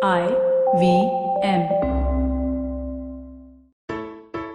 IVM.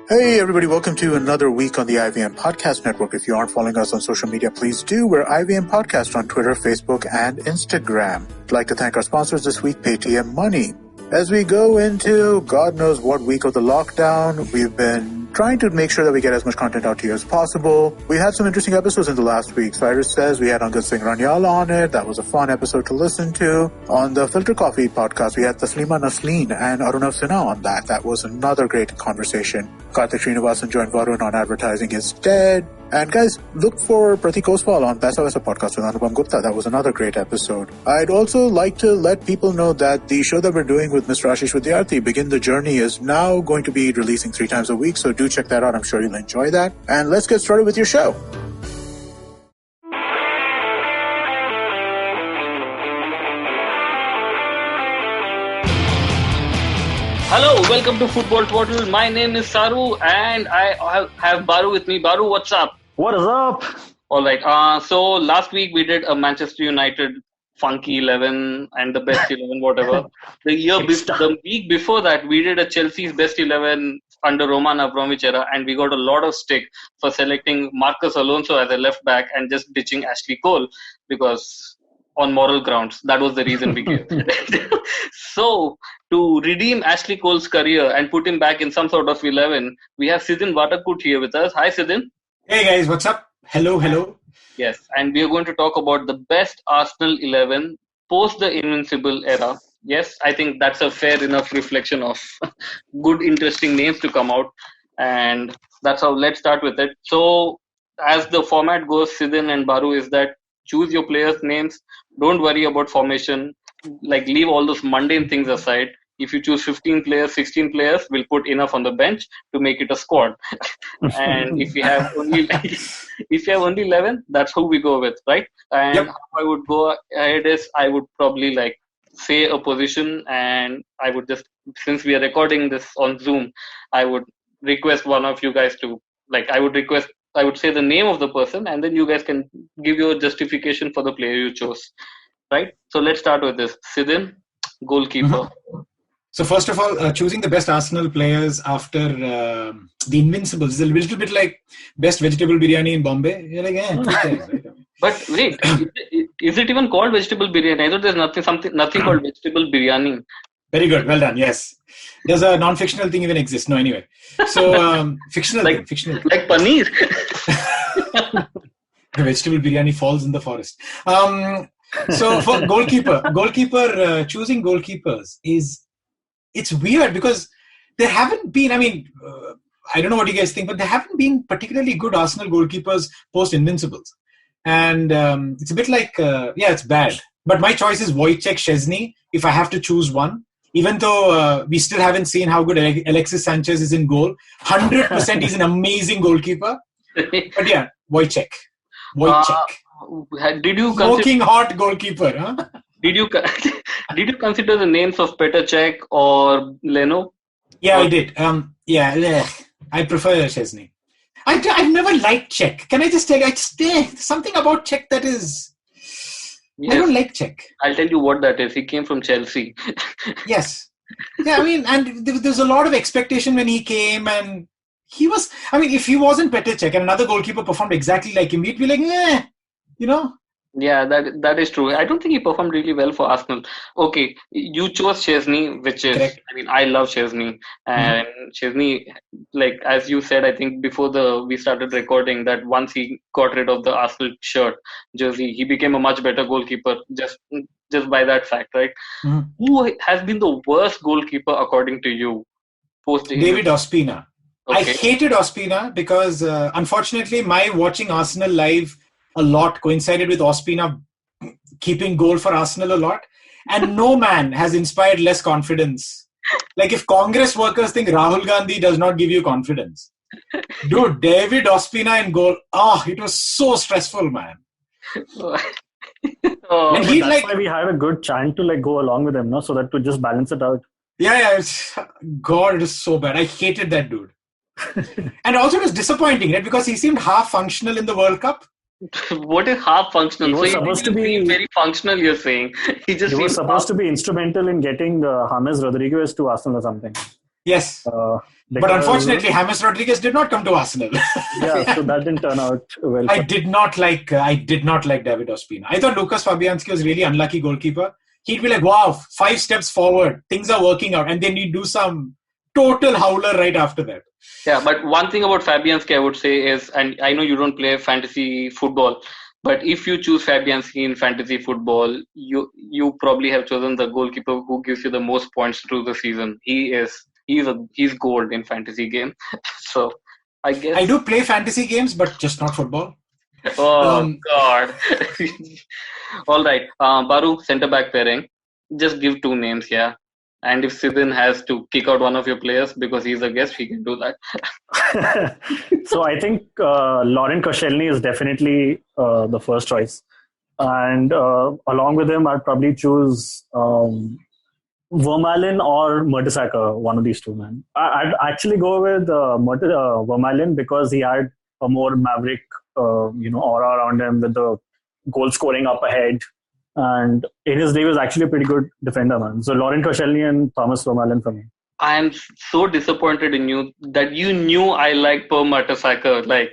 Hey everybody, welcome to another week on the IVM Podcast Network. If you aren't following us on social media, please do. We're IVM Podcast on Twitter, Facebook, and Instagram. I'd like to thank our sponsors this week, Paytm Money. As we go into God knows what week of the lockdown, we've been trying to make sure that we get as much content out to you as possible. We had some interesting episodes in the last week. Cyrus Says we had Angad Singh Ranyala on it. That was a fun episode to listen to. On the Filter Coffee podcast, we had Taslima Nasleen and Arunav Sinha on that. That was another great conversation. Karthik Srinivasan joined Varun on Advertising is Dead. And guys, look for Pratik Oswal on Paisa Vaisa podcast with Anupam Gupta. That was another great episode. I'd also like to let people know that the show that we're doing with Mr. Ashish Vidyarthi, Begin the Journey, is now going to be releasing 3 times a week. So do check that out. I'm sure you'll enjoy that. And let's get started with your show. Hello, welcome to Football Twaddle. My name is Saru and I have Baru with me. Baru, what's up? What is up? All right. So last week we did a Manchester United Funky 11 and the best 11, whatever. The week before that, we did a Chelsea's best 11 under Roman Abramovich era, and we got a lot of stick for selecting Marcus Alonso as a left back and just ditching Ashley Cole because on moral grounds. That was the reason we gave. So to redeem Ashley Cole's career and put him back in some sort of 11, we have Sidin here with us. Hi, Sidin. Hey guys, what's up? Hello. Yes, and we are going to talk about the best Arsenal 11 post the Invincible era. Yes, I think that's a fair enough reflection of good, interesting names to come out. And that's how, let's start with it. So, as the format goes, Sidin and Baru, is that choose your players' names. Don't worry about formation. Like, leave all those mundane things aside. If you choose 15 players, 16 players, we'll put enough on the bench to make it a squad. And if you have only 11, that's who we go with, right? And Yep. how I would go ahead is I would probably say a position, and I would just, since we are recording this on Zoom, I would request one of you guys to, I would say the name of the person, and then you guys can give your justification for the player you chose, right? So let's start with this. Sidin, goalkeeper. Mm-hmm. So first of all, choosing the best Arsenal players after the Invincibles is a little bit like best vegetable biryani in Bombay. You're like, right? But wait, is it even called vegetable biryani? I thought there's nothing called vegetable biryani. Very good, well done. Yes, there's a non-fictional thing even exists. No, anyway. So fictional, fictional, like paneer. Vegetable biryani falls in the forest. So for goalkeeper, choosing goalkeepers it's weird because there haven't been. I don't know what you guys think, but there haven't been particularly good Arsenal goalkeepers post Invincibles, and it's a bit like it's bad. But my choice is Wojciech Szczesny if I have to choose one. Even though we still haven't seen how good Alexis Sanchez is in goal, 100% he's an amazing goalkeeper. But yeah, Wojciech. Did you smoking hot goalkeeper? Huh? Did you consider the names of Petr Cech or Leno? Yeah, I did. I prefer Szczesny. I've never liked Cech. Can I just tell you? Something about Cech that is. Yes. I don't like Cech. I'll tell you what that is. He came from Chelsea. Yes. Yeah, and there's a lot of expectation when he came, and he was. If he wasn't Petr Cech and another goalkeeper performed exactly like him, we'd be like, Yeah, that is true. I don't think he performed really well for Arsenal. Okay, you chose Szczesny, which is, correct. I love Szczesny. And Szczesny, as you said, I think before we started recording, that once he got rid of the Arsenal jersey, he became a much better goalkeeper just by that fact, right? Mm-hmm. Who has been the worst goalkeeper according to you? David Ospina. Okay. I hated Ospina because, unfortunately, my watching Arsenal live a lot coincided with Ospina keeping goal for Arsenal a lot, and no man has inspired less confidence. Like if Congress workers think Rahul Gandhi does not give you confidence, dude, David Ospina in goal, it was so stressful, man. And that's why we had a good chant to go along with him, no? So that to just balance it out. Yeah, it is so bad. I hated that dude. And also it was disappointing, right? Because he seemed half functional in the World Cup. What is half functional? He was So supposed to didn't be. seem very functional. You're saying he just He was seems supposed to be instrumental in getting James Rodriguez to Arsenal or something. Yes. But unfortunately, James Rodriguez did not come to Arsenal. Yeah, so that didn't turn out well. I did not like David Ospina. I thought Lucas Fabianski was really unlucky goalkeeper. He'd be like, wow, 5 steps forward, things are working out, and then he'd do some total howler right after that. Yeah, but one thing about Fabianski I would say is, and I know you don't play fantasy football, but if you choose Fabianski in fantasy football, you probably have chosen the goalkeeper who gives you the most points through the season. He's gold in fantasy game. So I guess I do play fantasy games, but just not football. Oh God! All right, Baru, centre back pairing. Just give 2 names, yeah. And if Sidin has to kick out one of your players because he's a guest, he can do that. So I think Laurent Koscielny is definitely the first choice, and along with him, I'd probably choose Vermaelen or Mertesacker, one of these two, man. I'd actually go with Vermaelen because he had a more maverick, aura around him with the goal scoring up ahead. And in his day, he was actually a pretty good defender, man. So Laurent Koscielny and Thomas Vermaelen for me. I am so disappointed in you that you knew I liked Per Mertesacker.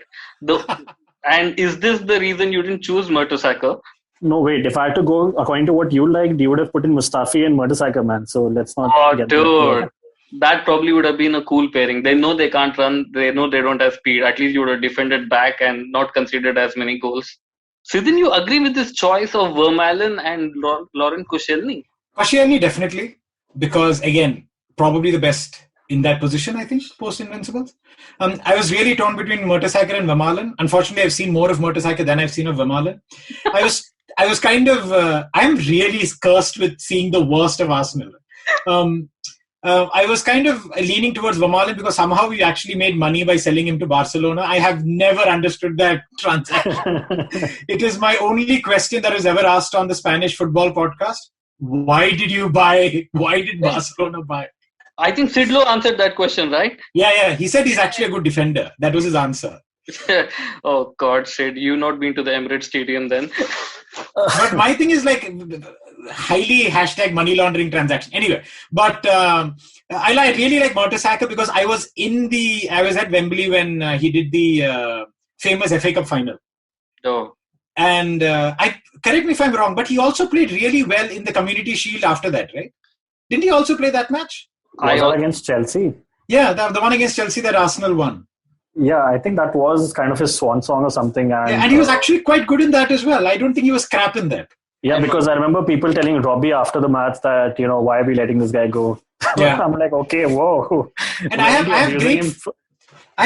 And is this the reason you didn't choose Mertesacker? No, wait. If I had to go according to what you liked, you would have put in Mustafi and Mertesacker, man. So let's not. Dude, that probably would have been a cool pairing. They know they can't run. They know they don't have speed. At least you would have defended back and not considered as many goals. Sidin, you agree with this choice of Vermaelen and Laurent Koscielny? Koscielny, definitely. Because, again, probably the best in that position, I think, post-Invincibles. I was really torn between Mertesacker and Vermaelen. Unfortunately, I've seen more of Mertesacker than I've seen of Vermaelen. I was kind of... I'm really cursed with seeing the worst of Arsenal. I was kind of leaning towards Vermaelen because somehow we actually made money by selling him to Barcelona. I have never understood that transaction. It is my only question that was ever asked on the Spanish football podcast. Why did Barcelona buy? I think Sidlo answered that question, right? Yeah. He said he's actually a good defender. That was his answer. Oh God, Sid, you not been to the Emirates Stadium then? But my thing is like highly #money laundering transaction. Anyway, but I really like Mertesacker because I was at Wembley when he did the famous FA Cup final. Oh. And correct me if I'm wrong, but he also played really well in the Community Shield after that, right? Didn't he also play that match? Against Chelsea? Yeah, the one against Chelsea that Arsenal won. Yeah, I think that was kind of his swan song or something. And he was actually quite good in that as well. I don't think he was crap in that. Yeah, because I remember people telling Robbie after the match that, why are we letting this guy go? Yeah. I'm like, okay, whoa. And I have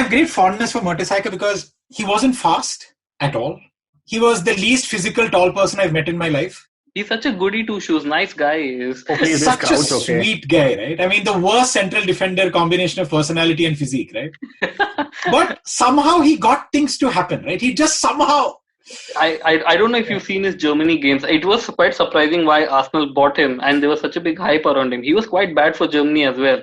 great fondness for Mertesacker because he wasn't fast at all. He was the least physical tall person I've met in my life. He's such a goody two-shoes. Nice guy is. Okay, such a sweet guy, right? I mean, the worst central defender combination of personality and physique, right? But somehow he got things to happen, right? He just somehow... I don't know if you've seen his Germany games. It was quite surprising why Arsenal bought him and there was such a big hype around him. He was quite bad for Germany as well.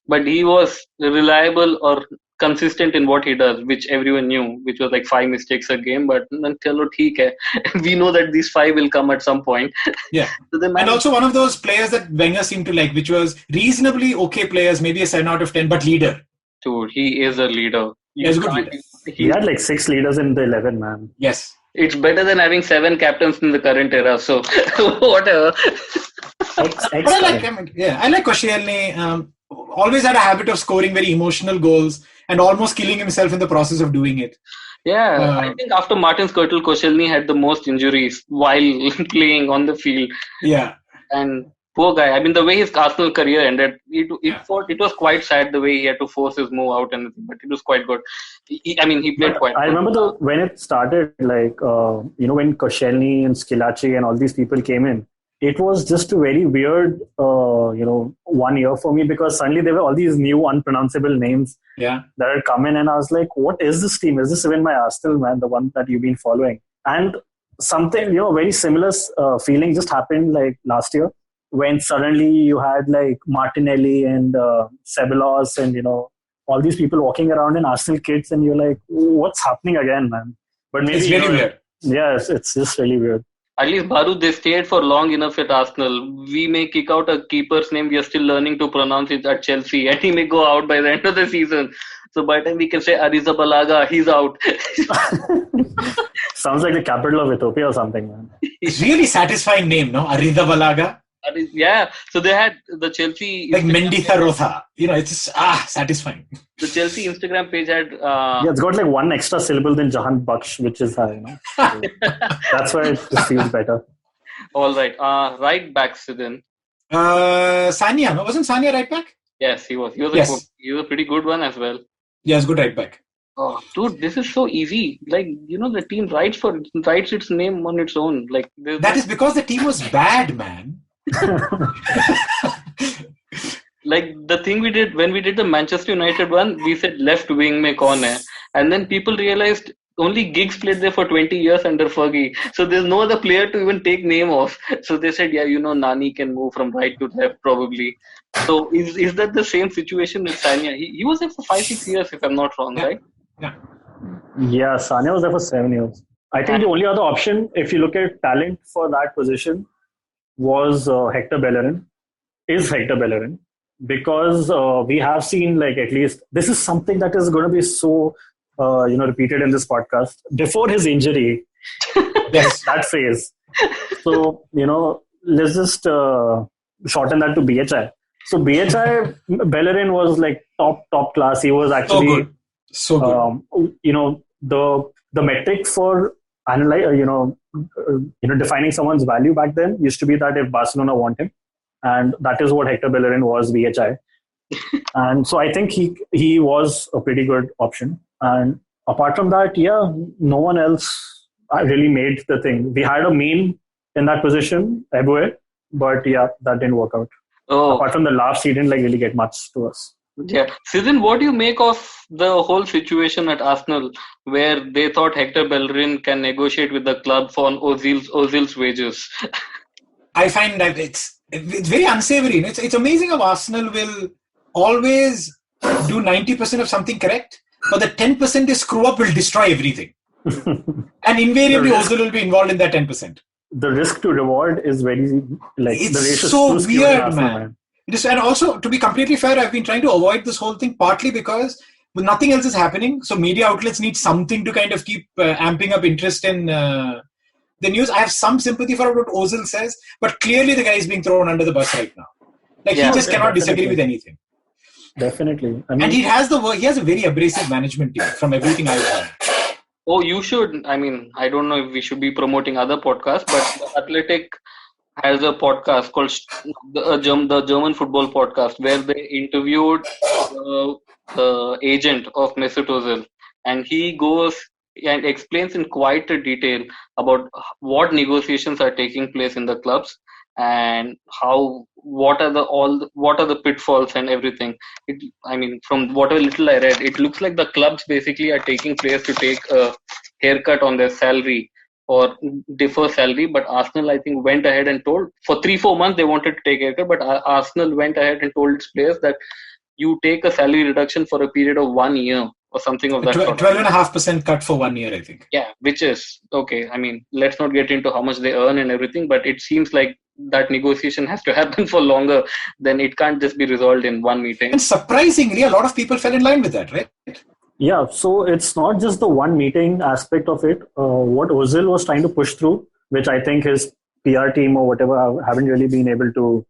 But he was reliable or consistent in what he does, which everyone knew, which was like 5 mistakes a game. But we know that these 5 will come at some point. Yeah. And also one of those players that Wenger seemed to like, which was reasonably okay players, maybe a 7 out of 10, but leader. Dude, he is a leader. He's a good leader. He had like 6 leaders in the 11, man. Yes. It's better than having 7 captains in the current era. So, whatever. I like Koscielny. Always had a habit of scoring very emotional goals and almost killing himself in the process of doing it. Yeah, I think after Martin Skrtel, Koscielny had the most injuries while playing on the field. Yeah. And poor guy. I mean, the way his Arsenal career ended, it was quite sad the way he had to force his move out and everything, but it was quite good. He played quite I remember when it started, like, when Koscielny and Schillaci and all these people came in, it was just a very weird, 1 year for me because suddenly there were all these new unpronounceable names that had come in and I was like, what is this team? Is this even my Arsenal, man, the one that you've been following? And something, very similar feeling just happened like last year when suddenly you had like Martinelli and Ceballos and, all these people walking around in Arsenal kits and you're like, what's happening again, man? But maybe it's really weird. Yes, it's just really weird. At least Baru, they stayed for long enough at Arsenal. We may kick out a keeper's name, we are still learning to pronounce it at Chelsea, and he may go out by the end of the season. So by the time we can say Arrizabalaga, he's out. Sounds like the capital of Ethiopia or something, man. It's really satisfying name, no? Aridabalaga. Yeah, so they had the Chelsea... Like Menditha Rotha. It's just, satisfying. The Chelsea Instagram page had... Yeah, it's got like one extra syllable than Jahan Baksh, which is high, So that's why it just feels better. All right. Right back, Sidin. Sanya, no? Wasn't Sanya right back? Yes, he was. He was a pretty good one as well. Yes, good right back. Oh, dude, this is so easy. Like, the team writes its name on its own. Like that is because the team was bad, man. Like the thing we did when we did the Manchester United one, we said left wing mein kaun hai, and then people realized only Giggs played there for 20 years under Fergie, so there's no other player to even take name of. So they said, Nani can move from right to left probably. So is that the same situation with Sanya? He was there for 5-6 years, if I'm not wrong, right? Yeah, Sanya was there for 7 years. I think the only other option, if you look at talent for that position, was Hector Bellerin. Because we have seen, like, at least this is something that is going to be so repeated in this podcast. Before his injury, yes, that phase. So let's just shorten that to BHI. So BHI Bellerin was like top class. He was actually so good. The metric for defining someone's value back then used to be that if Barcelona want him, and that is what Hector Bellerin was, VHI. And so I think he was a pretty good option. And apart from that, no one else really made the thing. We had a main in that position, Eboué, but that didn't work out. Oh. Apart from the laughs, he didn't really get much to us. Yeah. Sidin, what do you make of the whole situation at Arsenal where they thought Hector Bellerin can negotiate with the club for Ozil's wages? I find that it's very unsavory. It's amazing how Arsenal will always do 90% of something correct, but the 10% they screw up will destroy everything. And invariably Ozil will be involved in that 10%. The risk to reward is very it's so weird, man. And also, to be completely fair, I've been trying to avoid this whole thing partly because nothing else is happening. So media outlets need something to kind of keep amping up interest in the news. I have some sympathy for what Ozil says, but clearly the guy is being thrown under the bus right now. He just cannot disagree with anything. Definitely. And he has a very abrasive management team from everything I've heard. Oh, you should. I mean, I don't know if we should be promoting other podcasts, but The Athletic has a podcast called the German Football Podcast, where they interviewed the agent of Mesut Ozil, and he goes and explains in quite a detail about what negotiations are taking place in the clubs and what are the pitfalls and everything. From whatever little I read, it looks like the clubs basically are taking players to take a haircut on their salary or defer salary, but Arsenal, I think, went ahead and told for 3-4 months they wanted to take a haircut, but Arsenal went ahead and told its players that you take a salary reduction for a period of 1 year or something of that sort. 12.5% cut for 1 year, I think. Yeah, which is okay. Let's not get into how much they earn and everything, but it seems like that negotiation has to happen for longer. Then it can't just be resolved in one meeting. And surprisingly, a lot of people fell in line with that, right? Yeah, so it's not just the one meeting aspect of it. What Ozil was trying to push through, which I think his PR team or whatever haven't really been able to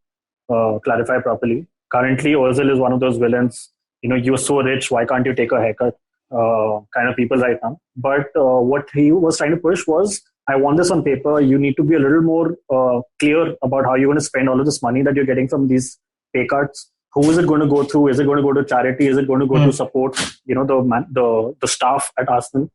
clarify properly. Currently, Ozil is one of those villains. You're so rich, why can't you take a haircut? Kind of people right now. But what he was trying to push was, I want this on paper. You need to be a little more clear about how you're going to spend all of this money that you're getting from these pay cuts. Who is it going to go through? Is it going to go to charity? Is it going to go to support, the staff at Arsenal?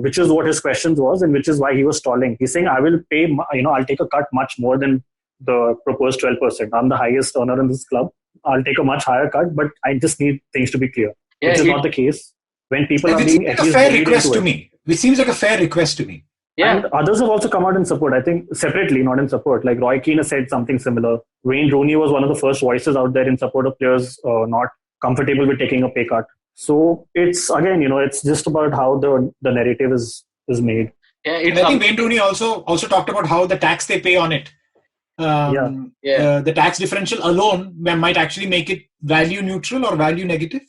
Which is what his questions was, and which is why he was stalling. He's saying, I will pay, I'll take a cut much more than the proposed 12%. I'm the highest earner in this club. I'll take a much higher cut, but I just need things to be clear. Which is not the case. When people are being at least which seems like a fair request to me. Yeah. And others have also come out in support, I think, separately, not in support. Like Roy Keane has said something similar. Wayne Rooney was one of the first voices out there in support of players not comfortable with taking a pay cut. So it's, again, it's just about how the narrative is made. Yeah, And I think Wayne Rooney also talked about how the tax they pay on it. The tax differential alone might actually make it value neutral or value negative.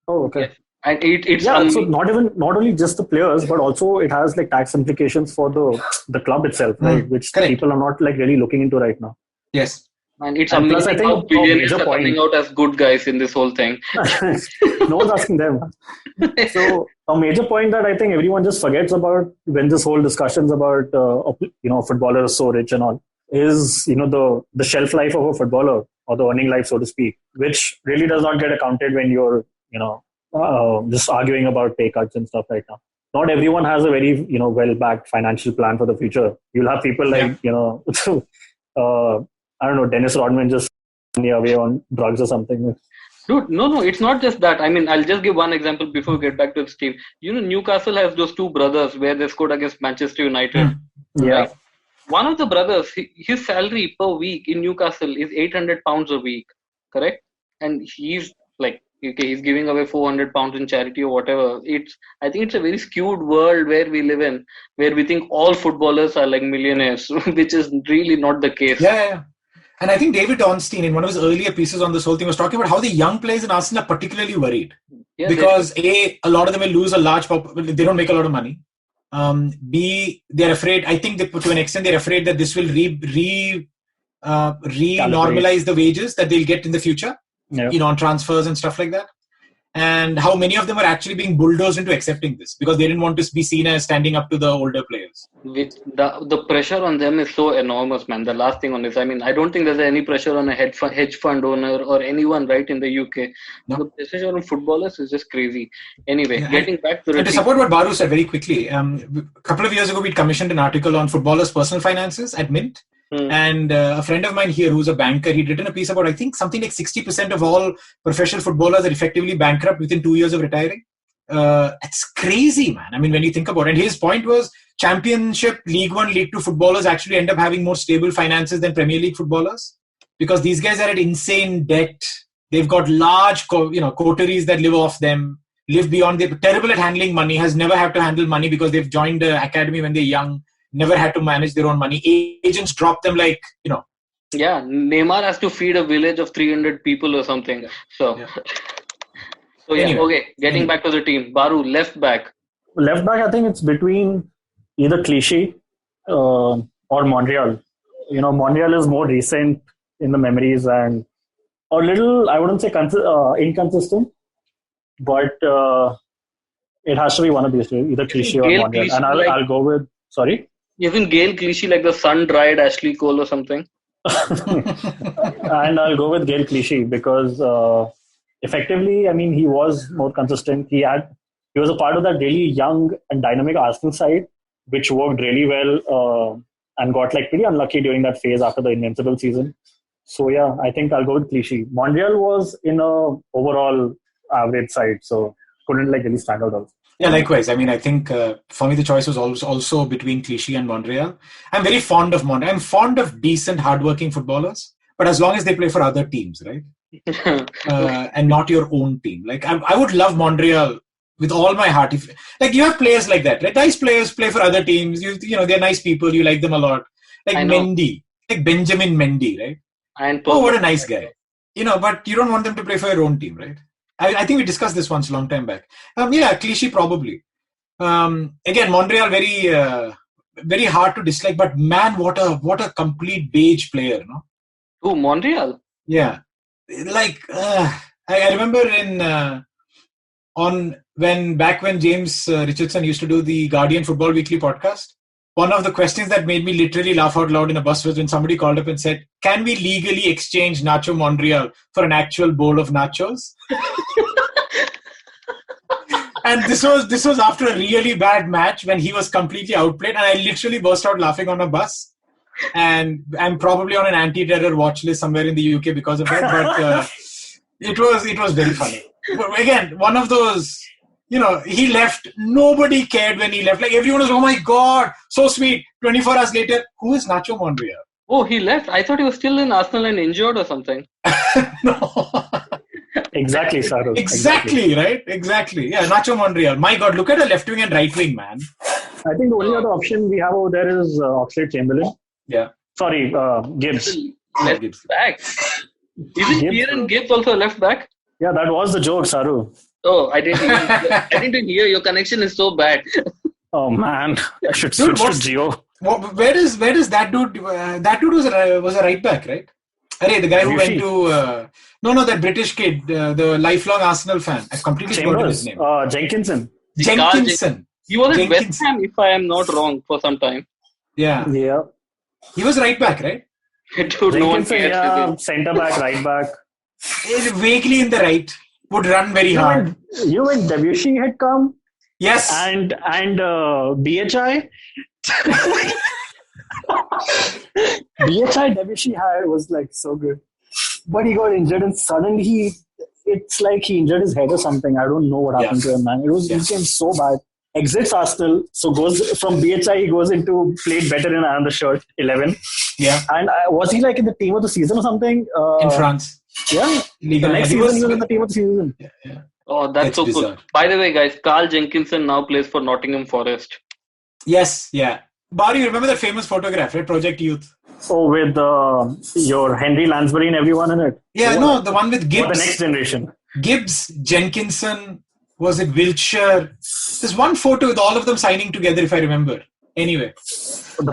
Oh, okay. Yes. And it's so not only just the players, but also it has like tax implications for the club itself, right? Which people are not like really looking into right now. Yes. And it's amazing plus, I think, how billionaires are coming out as good guys in this whole thing. No one's asking them. So a major point that I think everyone just forgets about when this whole discussions about footballer is so rich and all is the shelf life of a footballer or the earning life, so to speak, which really does not get accounted when you're just arguing about pay cuts and stuff right now. Not everyone has a very well-backed financial plan for the future. You'll have people like I don't know, Dennis Rodman just away on drugs or something. Dude, no, it's not just that. I mean, I'll just give one example before we get back to the team. Newcastle has those two brothers where they scored against Manchester United. Yeah. Right? One of the brothers, his salary per week in Newcastle is £800 a week, correct? And he's like, okay, he's giving away £400 in charity or whatever. I think it's a very skewed world where we live in, where we think all footballers are like millionaires, which is really not the case. Yeah. And I think David Ornstein, in one of his earlier pieces on this whole thing, was talking about how the young players in Arsenal are particularly worried. Yeah, because A, a lot of them will lose they don't make a lot of money. B, they're afraid, I think to an extent, they're afraid that this will normalize the wages that they'll get in the future, on transfers and stuff like that. And how many of them are actually being bulldozed into accepting this because they didn't want to be seen as standing up to the older players. The pressure on them is so enormous, man. The last thing on this, I mean, I don't think there's any pressure on a hedge fund owner or anyone right in the UK. No. The pressure on footballers is just crazy. Anyway, getting back to to support what Baru said very quickly, a couple of years ago, we'd commissioned an article on footballers' personal finances at Mint. And a friend of mine here who's a banker, he'd written a piece about, I think, something like 60% of all professional footballers are effectively bankrupt within 2 years of retiring. It's crazy, man. I mean, when you think about it. And his point was Championship, League One, League Two footballers actually end up having more stable finances than Premier League footballers because these guys are at insane debt. They've got large coteries that live off them, live beyond. They're terrible at handling money, has never had to handle money because they've joined the academy when they're young. Never had to manage their own money. Agents drop them like. Yeah, Neymar has to feed a village of 300 people or something. So anyway, okay, getting back to the team. Baru, left back. Left back, I think it's between either Clichy or Monreal. Monreal is more recent in the memories and a little, I wouldn't say inconsistent, but it has to be one of these two, either Clichy or Monreal. And I'll go with, sorry? Isn't Gail Clichy like the sun-dried Ashley Cole or something? And I'll go with Gail Clichy because effectively, I mean, he was more consistent. He was a part of that really young and dynamic Arsenal side, which worked really well and got like pretty unlucky during that phase after the Invincible season. So yeah, I think I'll go with Clichy. Monreal was in a overall average side, so couldn't like really stand out also. Yeah, likewise. I mean, I think for me the choice was also between Clichy and Monreal. I'm very fond of Monreal. I'm fond of decent, hardworking footballers, but as long as they play for other teams, right? And not your own team. Like I would love Monreal with all my heart. If like you have players like that, right? Nice players play for other teams. They're nice people. You like them a lot. Like Mendy, like Benjamin Mendy, right? What a nice guy. But you don't want them to play for your own team, right? I think we discussed this once a long time back. Clichy probably. Again, Monreal very very hard to dislike, but man, what a complete beige player, no? Oh, Monreal. Yeah, like I remember when James Richardson used to do the Guardian Football Weekly podcast. One of the questions that made me literally laugh out loud in a bus was when somebody called up and said, "Can we legally exchange Nacho Monreal for an actual bowl of nachos?" And this was after a really bad match when he was completely outplayed, and I literally burst out laughing on a bus. And I'm probably on an anti-terror watch list somewhere in the UK because of that. But it was very funny. But again, one of those. He left. Nobody cared when he left. Like everyone was, oh my God, so sweet. 24 hours later, who is Nacho Monreal? Oh, he left. I thought he was still in Arsenal and injured or something. No. Exactly, Saru. Exactly, right? Exactly. Yeah, Nacho Monreal. My God, look at a left wing and right wing, man. I think the only other option we have over there is Oxlade-Chamberlain. Yeah. Sorry, Gibbs. Left Gibbs. back. Isn't Kieran Gibbs also left back? Yeah, that was the joke, Saru. Oh, I didn't hear. Your connection is so bad. Oh man, I should switch to Geo. Where does that dude? That dude was a right back, right? Arey, the guy who went to that British kid, the lifelong Arsenal fan. I completely forgot his name. Jenkinson. Jenkinson. He was at West Ham, if I am not wrong, for some time. Yeah. He was right back, right? Dude, no one cares. Centre back, right back. Vaguely in the right. Would run very hard. When Debussy had come. Yes. And BHI. BHI Debussy was like so good. But he got injured and suddenly it's like he injured his head or something. I don't know what happened to him, man. It became so bad. Exits Arsenal, so goes from BHI, he goes into played better in another shirt, 11. Yeah. And was he like in the team of the season or something? In France. Yeah. The next season he was in the team of the season. Yeah. Oh, that's so bizarre. cool. By the way, guys, Carl Jenkinson now plays for Nottingham Forest. Yes, yeah. Baru, you remember that famous photograph, right? Project Youth. Oh, with your Henry Lansbury and everyone in it. Yeah, the one with Gibbs. For the next generation. Gibbs, Jenkinson, was it Wiltshire? There's one photo with all of them signing together, if I remember. Anyway. The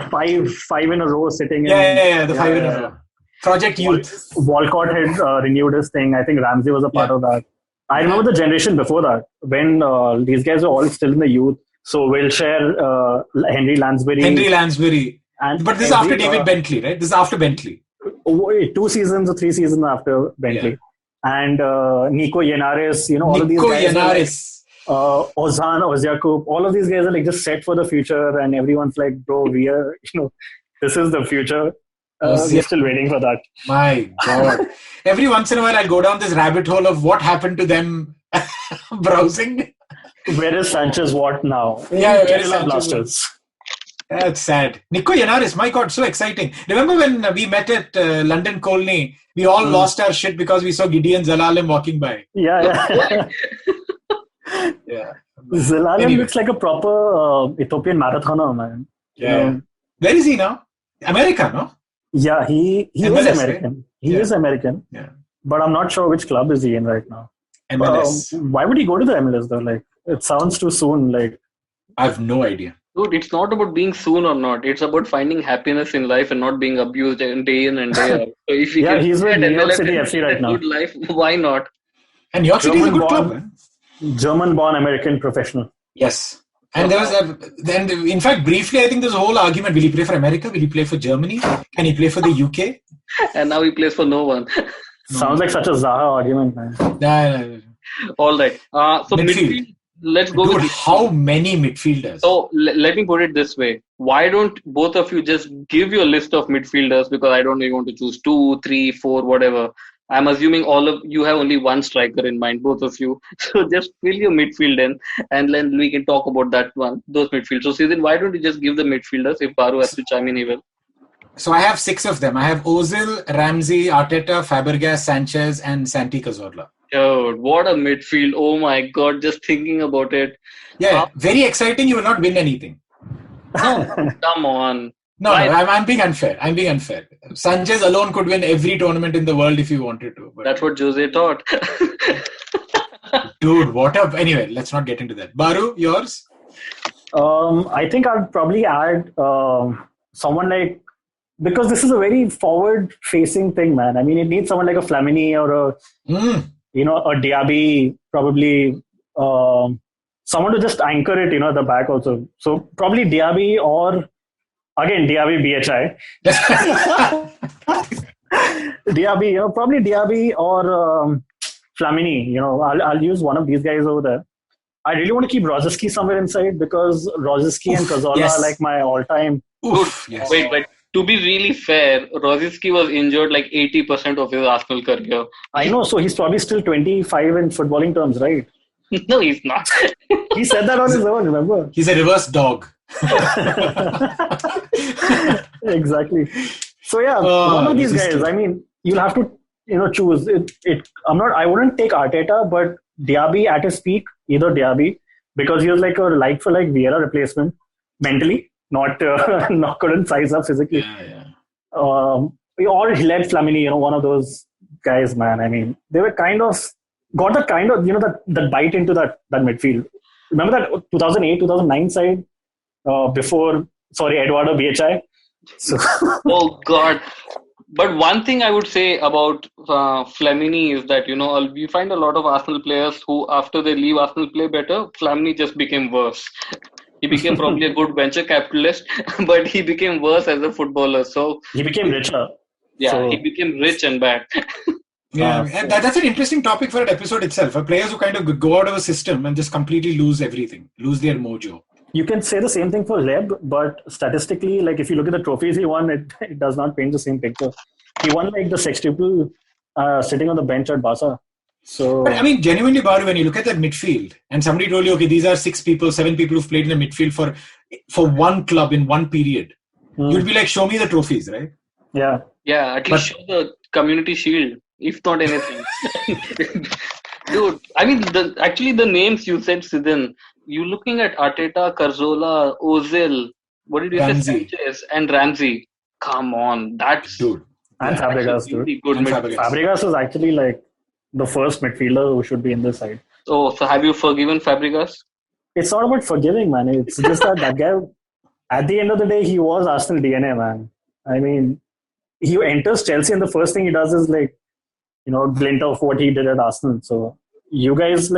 five in a row sitting in. The five in a row. Project Youth. Walcott had renewed his thing. I think Ramsey was a part of that. I remember the generation before that, when these guys were all still in the youth. So Wiltshire, Henry Lansbury. But this is after David Bentley, right? This is after Bentley. 2 seasons or 3 seasons after Bentley. Yeah. And Nico Yenares, all of these guys. Ozan, Oziakub, all of these guys are like just set for the future. And everyone's like, bro, we are, this is the future. We're still waiting for that. My God. Every once in a while, I'll go down this rabbit hole of what happened to them browsing. Where is Sanchez what now? Yeah, Kerala Blasters. That's sad. Nico Yenares, my God, so exciting. Remember when we met at London Colney, we all lost our shit because we saw Gideon Zelalem walking by. Yeah. Zelalem looks like a proper Ethiopian marathoner, man. Yeah. Where is he now? America, no? Yeah, he MLS, is American. Right? He is American. Yeah. But I'm not sure which club is he in right now. MLS. Why would he go to the MLS though? Like, it sounds too soon. Like, I have no idea. Dude, it's not about being soon or not. It's about finding happiness in life and not being abused day in and day out. So if he he's with New York City FC right now. Good life, why not? And New York City is a good club, man. German-born American professional. Yes. And there was in fact, briefly, I think there's a whole argument. Will he play for America? Will he play for Germany? Can he play for the UK? And now he plays for no one. Sounds like such a Zaha argument, man. No. All right. So midfield. Let's go with how many midfielders? So let me put it this way. Why don't both of you just give your list of midfielders? Because I don't know you want to choose 2, 3, 4, whatever. I'm assuming all of you have only one striker in mind, both of you. So just fill your midfield in and then we can talk about those midfielders. So Sidin, why don't you just give the midfielders? If Baru has to chime in, he will. So I have 6 of them. I have Ozil, Ramsey, Arteta, Fabregas, Sanchez and Santi Cazorla. Dude, what a midfield. Oh my God, just thinking about it. Yeah, very exciting. You will not win anything. No, come on. No, I'm being unfair. Sanchez alone could win every tournament in the world if he wanted to. But that's what Jose taught. Dude, anyway, let's not get into that. Baru, yours? I think I'd probably add someone like, because this is a very forward-facing thing, man. I mean, it needs someone like a Flamini or a Diaby, probably someone to just anchor it, at the back also. So probably Diaby or, again, Diaby BHI. Diaby, probably Diaby or Flamini. I'll use one of these guys over there. I really want to keep Rosicky somewhere inside because Rosicky and Cazorla are like my all-time. Yes. Wait, but to be really fair, Rosicky was injured like 80% of his Arsenal career. I know, so he's probably still 25 in footballing terms, right? No, he's not. He said that on his own, remember? He's a reverse dog. Exactly. So yeah, one of these guys. I mean, you'll have to choose. I wouldn't take Arteta, but Diaby at his peak, either Diaby, because he was like a like for like Vieira replacement. mentally, not not couldn't size up physically. Yeah. We all led Flamini, one of those guys, man. I mean, they were got that that bite into that midfield. Remember that 2008, 2009 side Eduardo BHI? So Oh God. But one thing I would say about Flamini is that, we find a lot of Arsenal players who, after they leave Arsenal, play better. Flamini just became worse. He became probably a good venture capitalist, but he became worse as a footballer. So he became richer. Yeah, he became rich and bad. Yeah, and that's an interesting topic for an episode itself. Players who kind of go out of a system and just completely lose everything, lose their mojo. You can say the same thing for Leb, but statistically, like if you look at the trophies he won, it does not paint the same picture. He won like the sextuple sitting on the bench at Barca. So, but I mean, genuinely, Baru, when you look at that midfield, and somebody told you, okay, these are 7 people who've played in the midfield for one club in one period, you'd be like, show me the trophies, right? Yeah. Yeah, at least show the Community Shield, if not anything. Dude, I mean, the names you said, Sidin, you looking at Arteta, Cazorla, Ozil, what did you say, Sanchez, and Ramsey. Come on, that's... Dude. And Fabregas, dude. Good Fabregas is actually like the first midfielder who should be in this side. Oh, so have you forgiven Fabregas? It's not about forgiving, man. It's just that guy, at the end of the day, he was Arsenal DNA, man. I mean, he enters Chelsea and the first thing he does is like, glint of what he did at Arsenal. So you guys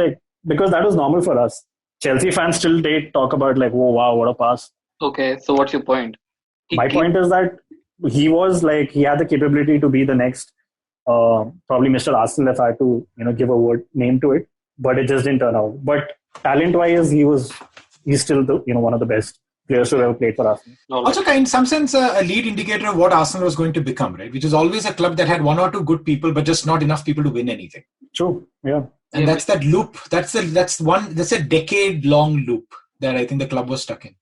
because that was normal for us. Chelsea fans still they talk about like, oh wow, what a pass. Okay, so what's your point? My point is that he was he had the capability to be the next probably Mr. Arsenal if I had to give a name to it, but it just didn't turn out. But talent wise, he's still one of the best players who ever played for Arsenal. Also, in some sense, a lead indicator of what Arsenal was going to become, right? Which is always a club that had 1 or 2 good people, but just not enough people to win anything. True. Yeah. And that's that loop. That's a decade-long loop that I think the club was stuck in.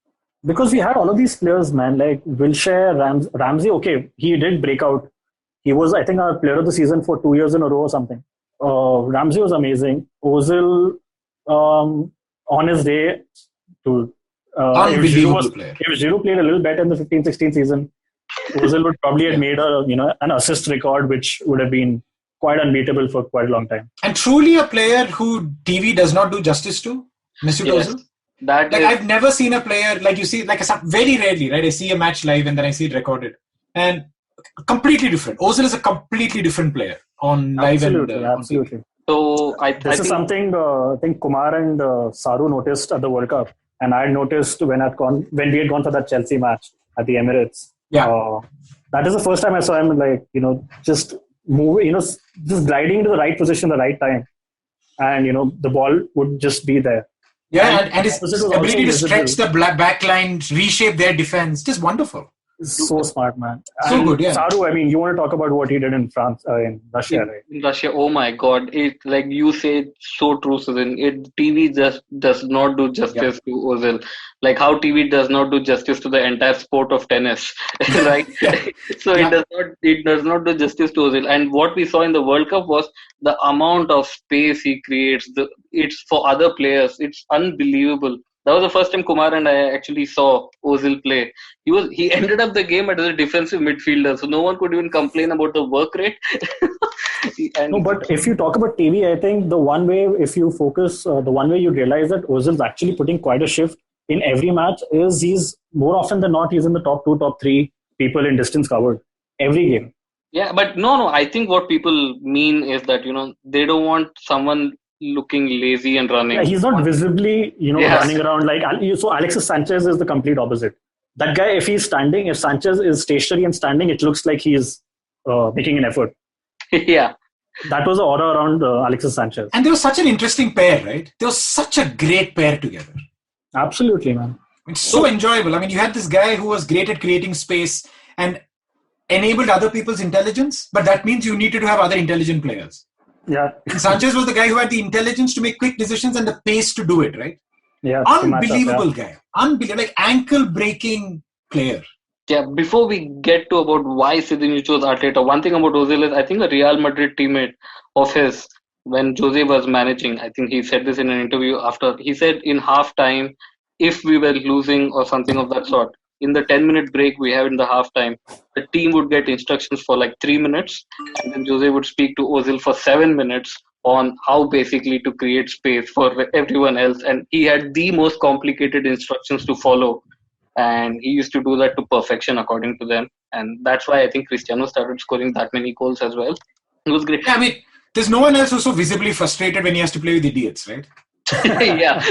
Because we had all of these players, man, like Wilshere, Ramsey. Okay, he did break out. He was, I think, our player of the season for 2 years in a row or something. Ramsey was amazing. Ozil, on his day, dude. Unbelievable player. If Giroud played a little better in the 15-16 season, Ozil would probably have made an assist record, which would have been quite unbeatable for quite a long time. And truly a player who TV does not do justice to, Mesut Ozil. I've never seen a player you see very rarely, right? I see a match live and then I see it recorded, and completely different. Ozil is a completely different player on live. Absolutely. So this is something I think Kumar and Saru noticed at the World Cup, and I noticed when we had gone for that Chelsea match at the Emirates. Yeah, that is the first time I saw him just move, just gliding to the right position at the right time, and the ball would just be there. Yeah, and his ability to stretch the back line, reshape their defense, just wonderful. So smart, man. So good, yeah. Saru, I mean, you want to talk about what he did in France, in Russia, right? In Russia, oh my God. It, like you said, so true, Sidin. TV just does not do justice to Ozil. Like how TV does not do justice to the entire sport of tennis, right? So it does not do justice to Ozil. And what we saw in the World Cup was the amount of space he creates. It's for other players. It's unbelievable. That was the first time Kumar and I actually saw Ozil play. He ended up the game as a defensive midfielder, so no one could even complain about the work rate. No, but if you talk about TV, I think the one way, if you focus, the one way you realize that Ozil's actually putting quite a shift in every match is he's more often than not, he's in the top 2, top 3 people in distance covered every game. Yeah, but no, I think what people mean is that, they don't want someone looking lazy and running. Yeah, he's not visibly, running around like... So Alexis Sanchez is the complete opposite. That guy, if Sanchez is stationary and standing, it looks like he's making an effort. Yeah. That was the aura around Alexis Sanchez. And they were such an interesting pair, right? They were such a great pair together. Absolutely, man. It's so enjoyable. I mean, you had this guy who was great at creating space and enabled other people's intelligence, but that means you needed to have other intelligent players. Yeah. And Sanchez was the guy who had the intelligence to make quick decisions and the pace to do it, right? Yeah. Unbelievable guy. Unbelievable. Like ankle-breaking player. Yeah, before we get to about why Sidin you chose Arteta, one thing about Ozil is I think a Real Madrid teammate of his, when Jose was managing, I think he said this in an interview after, he said in halftime, if we were losing or something of that sort, in the 10-minute break we have in the halftime, the team would get instructions for like 3 minutes, and then Jose would speak to Ozil for 7 minutes on how basically to create space for everyone else. And he had the most complicated instructions to follow. And he used to do that to perfection according to them. And that's why I think Cristiano started scoring that many goals as well. It was great. Yeah, I mean, there's no one else who's so visibly frustrated when he has to play with idiots, right? Yeah,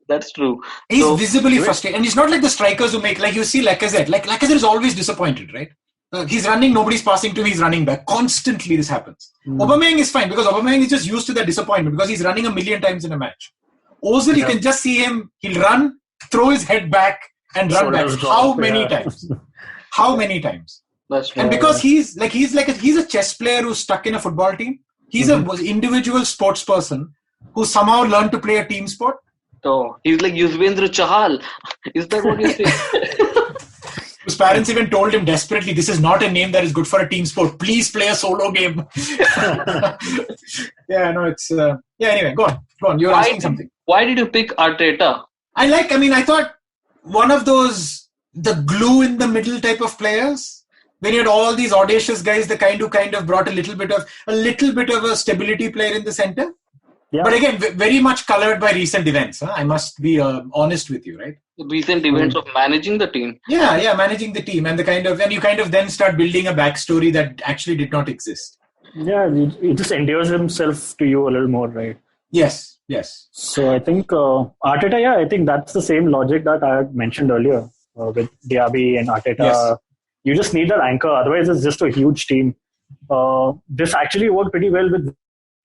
that's true. He's visibly frustrated. And it's not like the strikers who make, like you see Lacazette. Like Lacazette is always disappointed, right? He's running, nobody's passing to him, he's running back. Constantly this happens. Aubameyang is fine because Aubameyang is just used to that disappointment because he's running 1,000,000 times in a match. Ozil, you can just see him, he'll run, throw his head back and run back. How many times? How many times? That's true. And because he's a chess player who's stuck in a football team. He's an individual sports person who somehow learned to play a team sport. Oh, he's like Yuzvendra Chahal. Is that what you say? His parents even told him desperately, this is not a name that is good for a team sport. Please play a solo game. Yeah, no, it's... anyway, go on. You're asking something. Why did you pick Arteta? I thought one of those, the glue in the middle type of players. When you had all these audacious guys, the kind who kind of brought a little bit of a stability player in the center. Yeah. But again, very much colored by recent events. Huh? I must be honest with you, right? Recent events of managing the team. Yeah, managing the team and you kind of then start building a backstory that actually did not exist. Yeah, he just endears himself to you a little more, right? Yes. So I think Arteta, I think that's the same logic that I had mentioned earlier with Diaby and Arteta. Yes. You just need that anchor, otherwise it's just a huge team. This actually worked pretty well with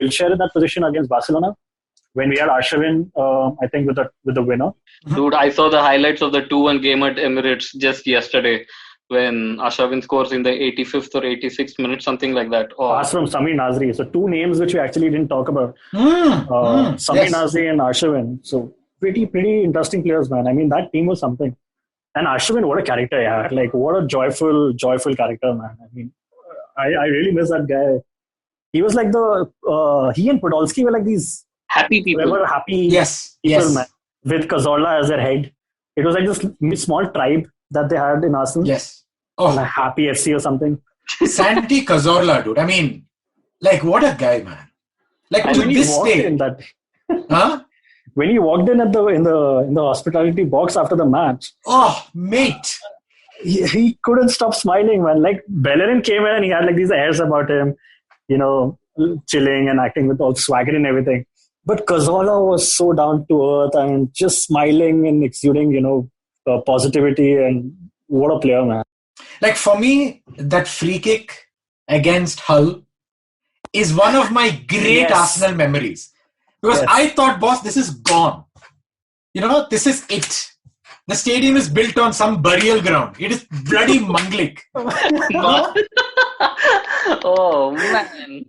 Wilshere in that position against Barcelona when we had Arshavin, I think, with the winner. Dude, I saw the highlights of the 2-1 game at Emirates just yesterday when Arshavin scores in the 85th or 86th minute, something like that. Pass from Samir Nasri. So 2 names which we actually didn't talk about. Samir Nasri and Arshavin. So pretty interesting players, man. I mean, that team was something. And Arshavin, what a character, yeah. Like, what a joyful character, man. I mean, I really miss that guy. He was like he and Podolski were like these happy people. Happy people, man. With Cazorla as their head. It was like this small tribe that they had in Arsenal. Yes. Like Happy FC or something. Santi Cazorla, dude. I mean, like, what a guy, man. Like, to this day. Huh? When he walked in in the hospitality box after the match, oh mate, he couldn't stop smiling, man. Like Bellerin came in and he had like these airs about him, chilling and acting with all swagger and everything. But Cazorla was so down to earth and just smiling and exuding, positivity, and what a player, man. Like for me, that free kick against Hull is one of my great Arsenal memories. Because I thought, boss, this is gone. This is it. The stadium is built on some burial ground. It is bloody Manglik. Oh, man.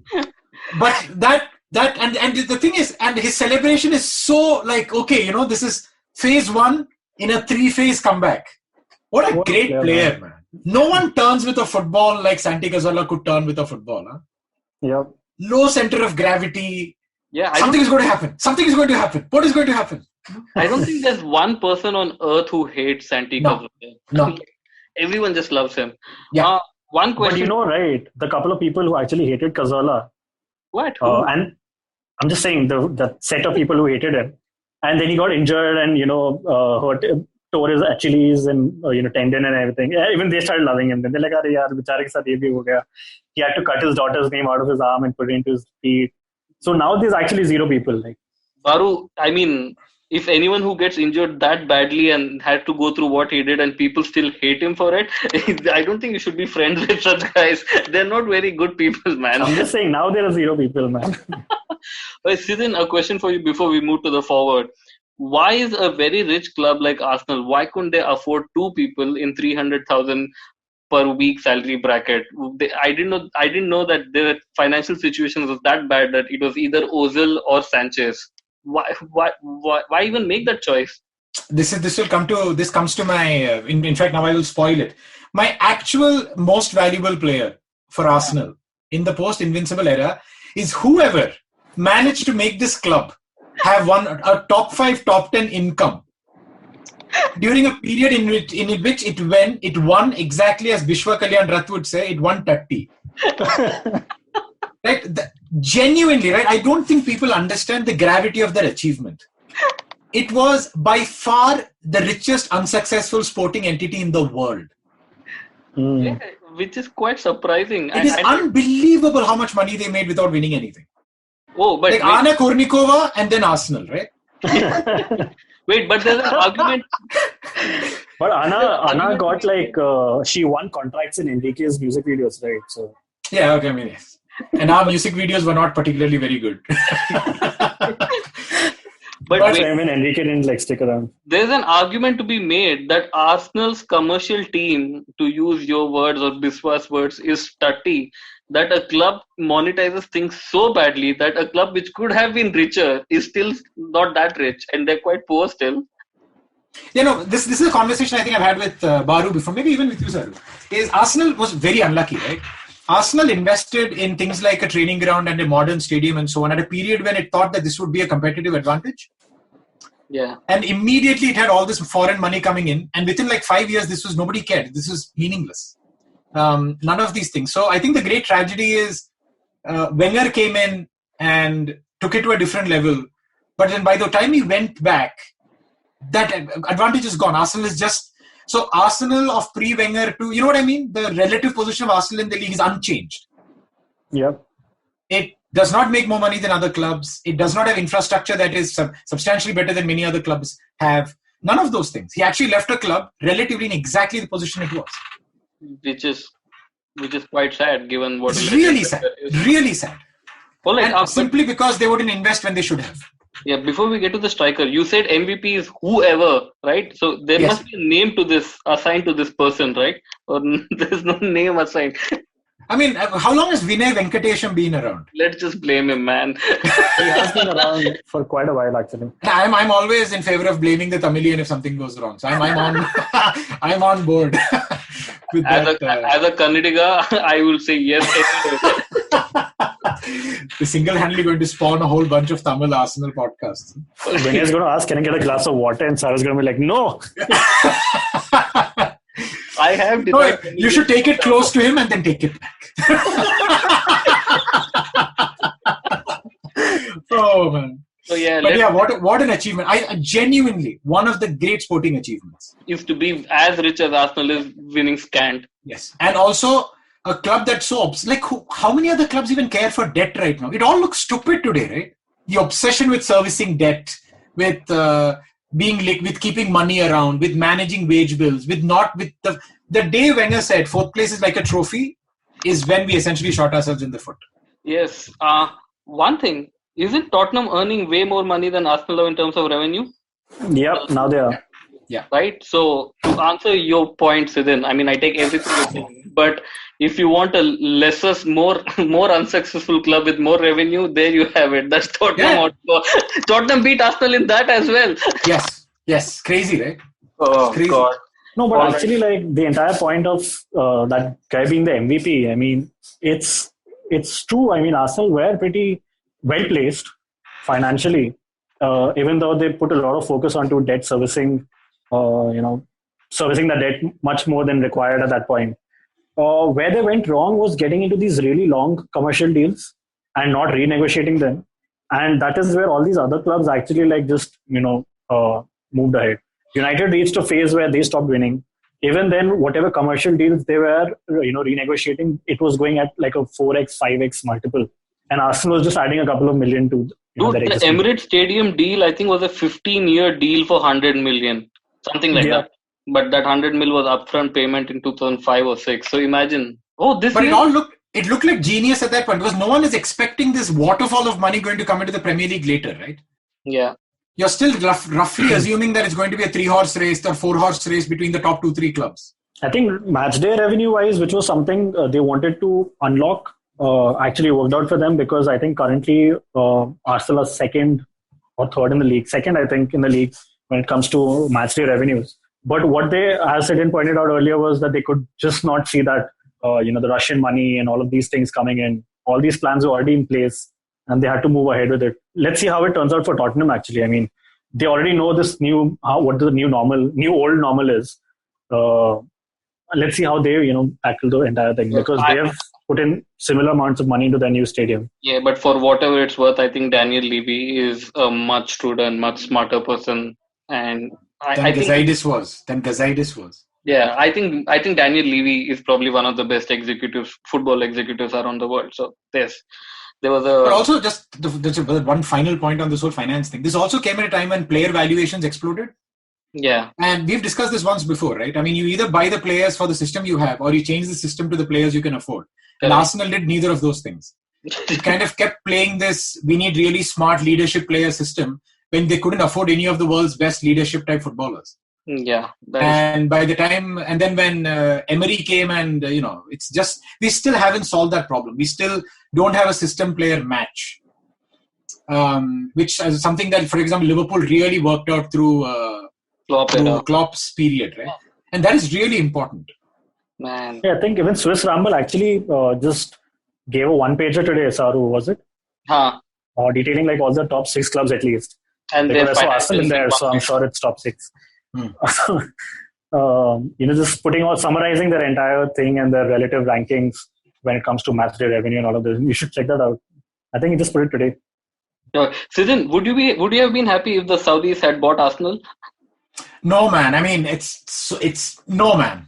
But that and the thing is, and his celebration is so like, okay, this is phase 1 in a 3-phase comeback. What a great player, man. No one turns with a football like Santi Cazorla could turn with a football. Huh? Yep. Low center of gravity. Yeah, something is going to happen. Something is going to happen. What is going to happen? I don't think there's one person on earth who hates Santi Cazorla. No. Everyone just loves him. Yeah. One question. But right? The couple of people who actually hated Cazorla. What? And I'm just saying the set of people who hated him. And then he got injured and, tore his Achilles and, tendon and everything. Yeah, even they started loving him. Then they're like, yaar, bichare ke saath ye bhi ho gaya. He had to cut his daughter's name out of his arm and put it into his feet. So now there's actually 0 people. Like Baru, I mean, if anyone who gets injured that badly and had to go through what he did and people still hate him for it, I don't think you should be friends with such guys. They're not very good people, man. I'm just saying, now there are 0 people, man. Sidin, a question for you before we move to the forward. Why is a very rich club like Arsenal, why couldn't they afford 2 people in 300,000 per week salary bracket? I didn't know that their financial situation was that bad that it was either Ozil or Sanchez. Why even make that choice? This comes to my in fact now I will spoil it. My actual most valuable player for Arsenal in the post Invincible era is whoever managed to make this club have won a top 5, top 10 income during a period in which it won exactly as Vishwa Kalyan Rath would say, it won 30. Right? Genuinely, right? I don't think people understand the gravity of their achievement. It was by far the richest unsuccessful sporting entity in the world. Yeah, which is quite surprising. It is unbelievable how much money they made without winning anything. Oh, but like Anna Kournikova and then Arsenal, right? Wait, but there's an argument. But Anna got she won contracts in Enrique's music videos, right? So yeah, okay, I mean, yes. And our music videos were not particularly very good. But I mean, Enrique didn't stick around. There's an argument to be made that Arsenal's commercial team, to use your words or Biswa's words, is tutty. That a club monetizes things so badly that a club which could have been richer is still not that rich, and they're quite poor still. This is a conversation I think I've had with Baru before, maybe even with you, Saru. Is Arsenal was very unlucky, right? Arsenal invested in things like a training ground and a modern stadium and so on at a period when it thought that this would be a competitive advantage. Yeah. And immediately it had all this foreign money coming in. And within 5 years, nobody cared. This was meaningless. None of these things. So I think the great tragedy is Wenger came in and took it to a different level. But then by the time he went back, that advantage is gone. Arsenal is just... So Arsenal of pre-Wenger to, you know what I mean? The relative position of Arsenal in the league is unchanged. Yep. It does not make more money than other clubs. It does not have infrastructure that is substantially better than many other clubs have. None of those things. He actually left a club relatively in exactly the position it was. Which is quite sad given what... It's really sad. Really sad. Well, and simply because they wouldn't invest when they should have. Yeah, before we get to the striker, you said MVP is whoever, right? So there must be a name to this, assigned to this person, right? Or there's no name assigned. I mean, how long has Vinay Venkatesham been around? Let's just blame him, man. He has been around for quite a while, actually. I'm always in favor of blaming the Tamilian if something goes wrong. So I'm on I'm on board. With as a Kannadiga, I will say yes. We're single-handedly going to spawn a whole bunch of Tamil Arsenal podcasts. Vinay is going to ask, can I get a glass of water? And Sarah's going to be like, no. I have... No, you should take it close to him and then take it back. Oh, man. So, yeah, but what an achievement. I genuinely, one of the great sporting achievements. Is to be as rich as Arsenal is winning scant. Yes. And also... a club that how many other clubs even care for debt right now? It all looks stupid today, right? The obsession with servicing debt, with with keeping money around, with managing wage bills, with the day Wenger said fourth place is like a trophy is when we essentially shot ourselves in the foot. Yes. One thing, isn't Tottenham earning way more money than Arsenal in terms of revenue? Yep, now they are. Yeah. Right? So, to answer your point, Sidin, I mean, I take everything you're saying, but if you want a more unsuccessful club with more revenue, there you have it. That's Tottenham. Yeah. Tottenham beat Arsenal in that as well. Yes. Crazy, right? Oh, crazy. God. No, but actually, the entire point of that guy being the MVP, I mean, it's true. I mean, Arsenal were pretty well placed financially, even though they put a lot of focus onto debt servicing. Servicing the debt much more than required at that point. Where they went wrong was getting into these really long commercial deals and not renegotiating them. And that is where all these other clubs actually moved ahead. United reached a phase where they stopped winning. Even then, whatever commercial deals they were, renegotiating, it was going at like a 4x, 5x multiple. And Arsenal was just adding a couple of million to... the Emirates Stadium deal, I think, was a 15-year deal for 100 million. Something like that. But that 100 mil was upfront payment in 2005 or 6. So imagine. But it looked like genius at that point because no one is expecting this waterfall of money going to come into the Premier League later, right? Yeah. You're still roughly assuming that it's going to be a 3-horse race or 4-horse race between the top 2-3 clubs. I think matchday revenue-wise, which was something they wanted to unlock, actually worked out for them because I think currently Arsenal are second or third in the league. Second, I think, in the league when it comes to matchday revenues. But what they, as Sidin pointed out earlier, was that they could just not see that, the Russian money and all of these things coming in. All these plans were already in place and they had to move ahead with it. let's see how it turns out for Tottenham. Actually, I mean, they already know this what the new old normal is. Let's see how they tackle the entire thing, because they have put in similar amounts of money into their new stadium. Yeah, but for whatever it's worth, I think Daniel Levy is a much shrewder and much smarter person, and I think Gazidis was. Yeah, I think Daniel Levy is probably one of the best football executives around the world. So there was a. But also, just one final point on this whole finance thing. This also came at a time when player valuations exploded. Yeah. And we've discussed this once before, right? I mean, you either buy the players for the system you have, or you change the system to the players you can afford. And Arsenal did neither of those things. It kind of kept playing this, we need really smart leadership player system, when they couldn't afford any of the world's best leadership type footballers. Yeah. And by the time, and then when Emery came and, it's just, we still haven't solved that problem. We still don't have a system player match. Which is something that, for example, Liverpool really worked out through Klopp's period, right? And that is really important. Man. Yeah, I think even Swiss Ramble actually just gave a one-pager today, Saru, was it? Detailing like all the top 6 clubs at least. And because I saw Arsenal in there, so I'm sure it's top 6. Just summarizing their entire thing and their relative rankings when it comes to match day revenue and all of this. You should check that out. I think he just put it today. Sidin, would you have been happy if the Saudis had bought Arsenal? No, man. I mean, it's no, man.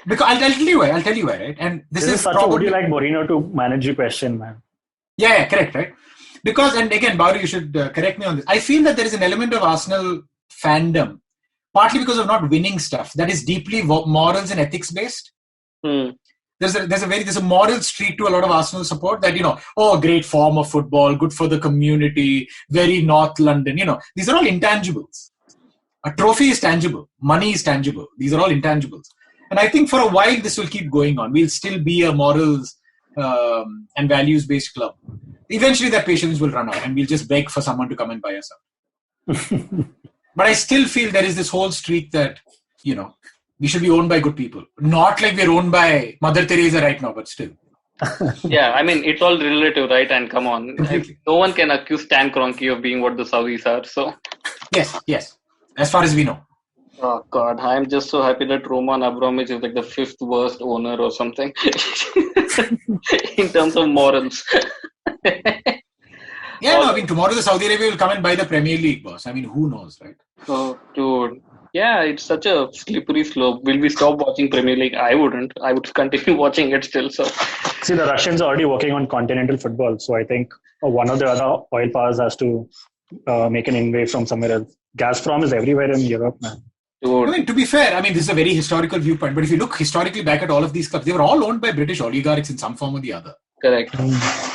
Because I'll tell you why, right? And this is such probably, would you like Mourinho to manage your question, man? Yeah, correct, right? Because, and again, Baru, you should correct me on this. I feel that there is an element of Arsenal fandom, partly because of not winning stuff, that is deeply morals and ethics based. There's a moral streak to a lot of Arsenal support that, great form of football, good for the community, very North London, these are all intangibles. A trophy is tangible, money is tangible, these are all intangibles. And I think for a while this will keep going on. We'll still be a morals and values based club. Eventually that patience will run out and we'll just beg for someone to come and buy us out. But I still feel there is this whole streak that, we should be owned by good people. Not like we're owned by Mother Teresa right now, but still. Yeah, I mean, it's all relative, right? And come on. No one can accuse Stan Kroenke of being what the Saudis are, so. Yes. As far as we know. Oh, God. I'm just so happy that Roman Abramovich is like the 5th worst owner or something. In terms of morals. Tomorrow the Saudi Arabia will come and buy the Premier League, boss. I mean, who knows, right? Oh, dude. Yeah, it's such a slippery slope. Will we stop watching Premier League? I wouldn't. I would continue watching it still. So, see, the Russians are already working on continental football. So I think one of the other oil powers has to make an invade from somewhere else. Gazprom is everywhere in Europe, man. Dude. I mean, to be fair, this is a very historical viewpoint. But if you look historically back at all of these clubs, they were all owned by British oligarchs in some form or the other. Correct.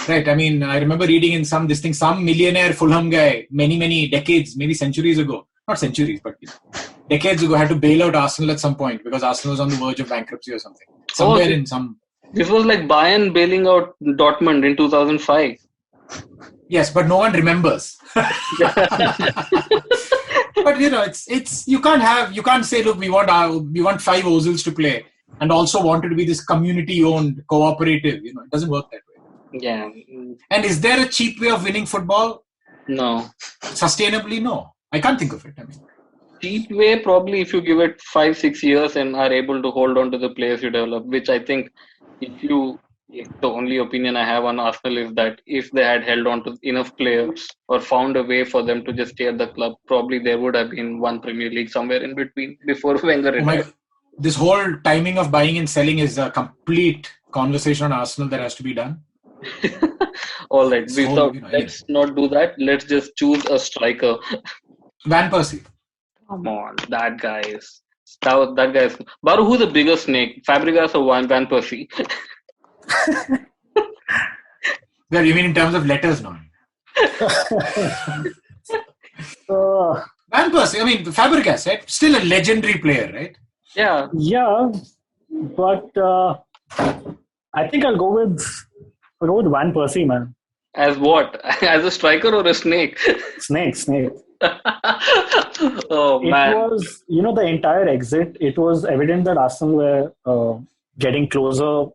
Right. I remember reading in some millionaire Fulham guy many decades, maybe centuries ago. Not centuries, but decades ago, had to bail out Arsenal at some point because Arsenal was on the verge of bankruptcy or something. This was like Bayern bailing out Dortmund in 2005. Yes, but no one remembers. But it's you can't say, look, we want 5 Ozils to play and also want it to be this community-owned cooperative. It doesn't work that way. Yeah. And is there a cheap way of winning football? No. Sustainably, no. I can't think of it. Cheap way, probably if you give it 5-6 years and are able to hold on to the players you develop, which I think the only opinion I have on Arsenal is that if they had held on to enough players or found a way for them to just steer the club, probably there would have been one Premier League somewhere in between before Wenger retired. This whole timing of buying and selling is a complete conversation on Arsenal that has to be done. All right, let's not do that. Let's just choose a striker. Van Persie. Come on, that guy is. Baru, who's the bigger snake? Fabregas or Van Persie? Well, you mean in terms of letters now? Van Persie, Fabregas, right? Still a legendary player, right? Yeah. Yeah, but I think I'll go with Van Persie, man. As what? As a striker or a snake? Snake. Oh, man. It was, the entire exit, it was evident that Arsenal were getting closer,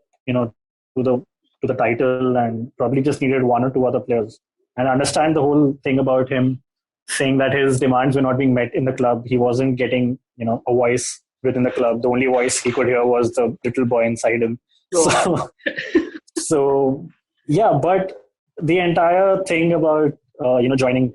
to the title and probably just needed 1 or 2 other players. And I understand the whole thing about him saying that his demands were not being met in the club. He wasn't getting, a voice within the club. The only voice he could hear was the little boy inside him. So, so yeah, but the entire thing about, joining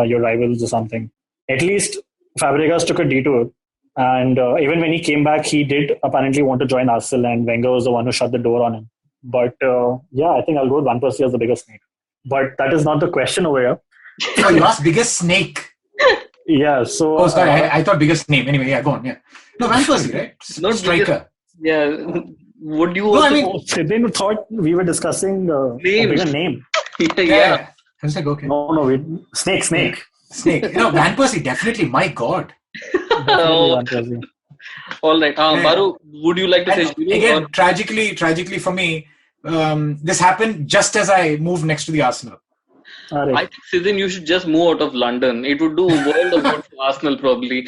your rivals or something, at least Fabregas took a detour. And even when he came back, he did apparently want to join Arsenal, and Wenger was the one who shut the door on him. But I think I'll go with Van Persie as the biggest snake. But that is not the question over here. Oh, you asked biggest snake. Yeah, so... Oh, sorry, I thought biggest name. Anyway, yeah, go on, yeah. No, Van Persie, right? Not striker. Would you Sidin thought we were discussing a bigger name. Yeah. I was like, okay. No, Snake. Snake. Van Persie, definitely. My God. All right. Baru, would you like to say Giroud? Again, tragically for me, this happened just as I moved next to the Arsenal. I think, Sidin, you should just move out of London. It would do world of good for Arsenal, probably.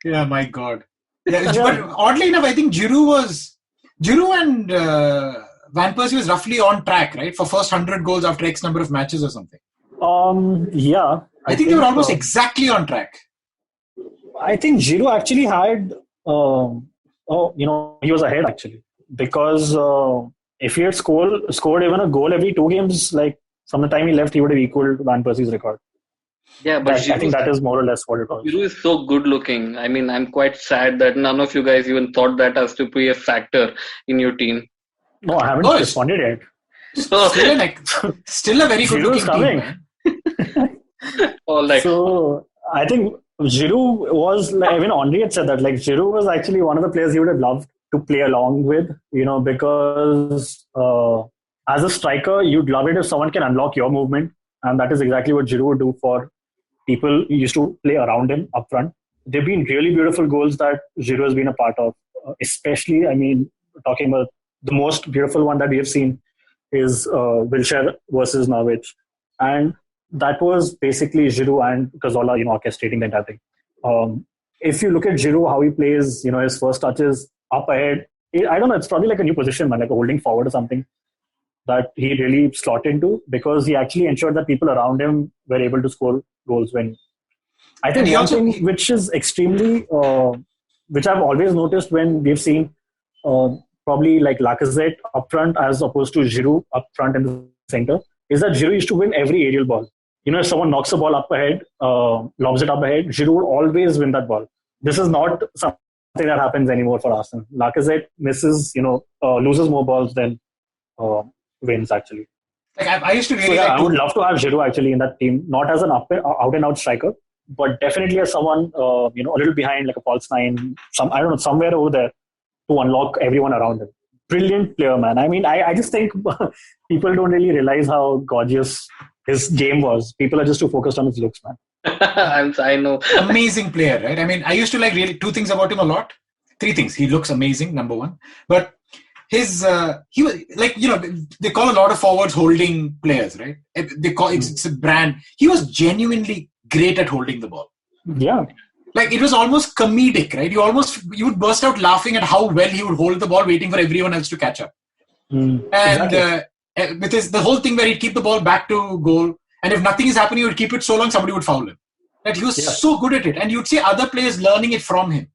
Yeah, my God. Yeah, but oddly enough, I think Giroud and Van Persie was roughly on track, right? For first 100 goals after X number of matches or something. Yeah. I think they were almost exactly on track. I think Giroud actually had, he was ahead actually. Because if he had scored even a goal every 2 games, like from the time he left, he would have equaled Van Persie's record. Yeah, but I think that is more or less what it was. Giroud is so good looking. I mean, I'm quite sad that none of you guys even thought that has to be a factor in your team. No, I haven't responded yet. Still a very good looking coming. team. All right. So I think Giroud was, even Henry had said that, Giroud was actually one of the players he would have loved to play along with, because as a striker, you'd love it if someone can unlock your movement. And that is exactly what Giroud would do for people who used to play around him up front. There have been really beautiful goals that Giroud has been a part of, especially, talking about the most beautiful one that we have seen is Wilshere versus Norwich. And that was basically Giroud and Cazorla, orchestrating the entire thing. If you look at Giroud, how he plays, his first touches up ahead, I don't know, it's probably like a new position, man, like a holding forward or something that he really slot into, because he actually ensured that people around him were able to score goals. When I think one thing which is extremely, which I've always noticed when we've seen probably like Lacazette up front as opposed to Giroud up front in the center, is that Giroud used to win every aerial ball. If someone knocks a ball up ahead, lobs it up ahead, Giroud would always win that ball. This is not something that happens anymore for Arsenal. Lacazette misses, loses more balls than wins actually. I used to really I would love to have Giroud actually in that team, not as an out and out striker, but definitely as someone a little behind, like a false nine, somewhere over there to unlock everyone around him. Brilliant player, man. I just think people don't really realize how gorgeous his game was. People are just too focused on his looks, man. I know. Amazing player, right? I used to like really 2 things about him a lot. 3 things. He looks amazing, number 1. But his he was they call a lot of forwards holding players, right? They call it's a brand. He was genuinely great at holding the ball. Yeah. It was almost comedic, right? You would burst out laughing at how well he would hold the ball, waiting for everyone else to catch up. And with the whole thing where he'd keep the ball back to goal, and if nothing is happening, he would keep it so long somebody would foul him. He was so good at it, and you'd see other players learning it from him.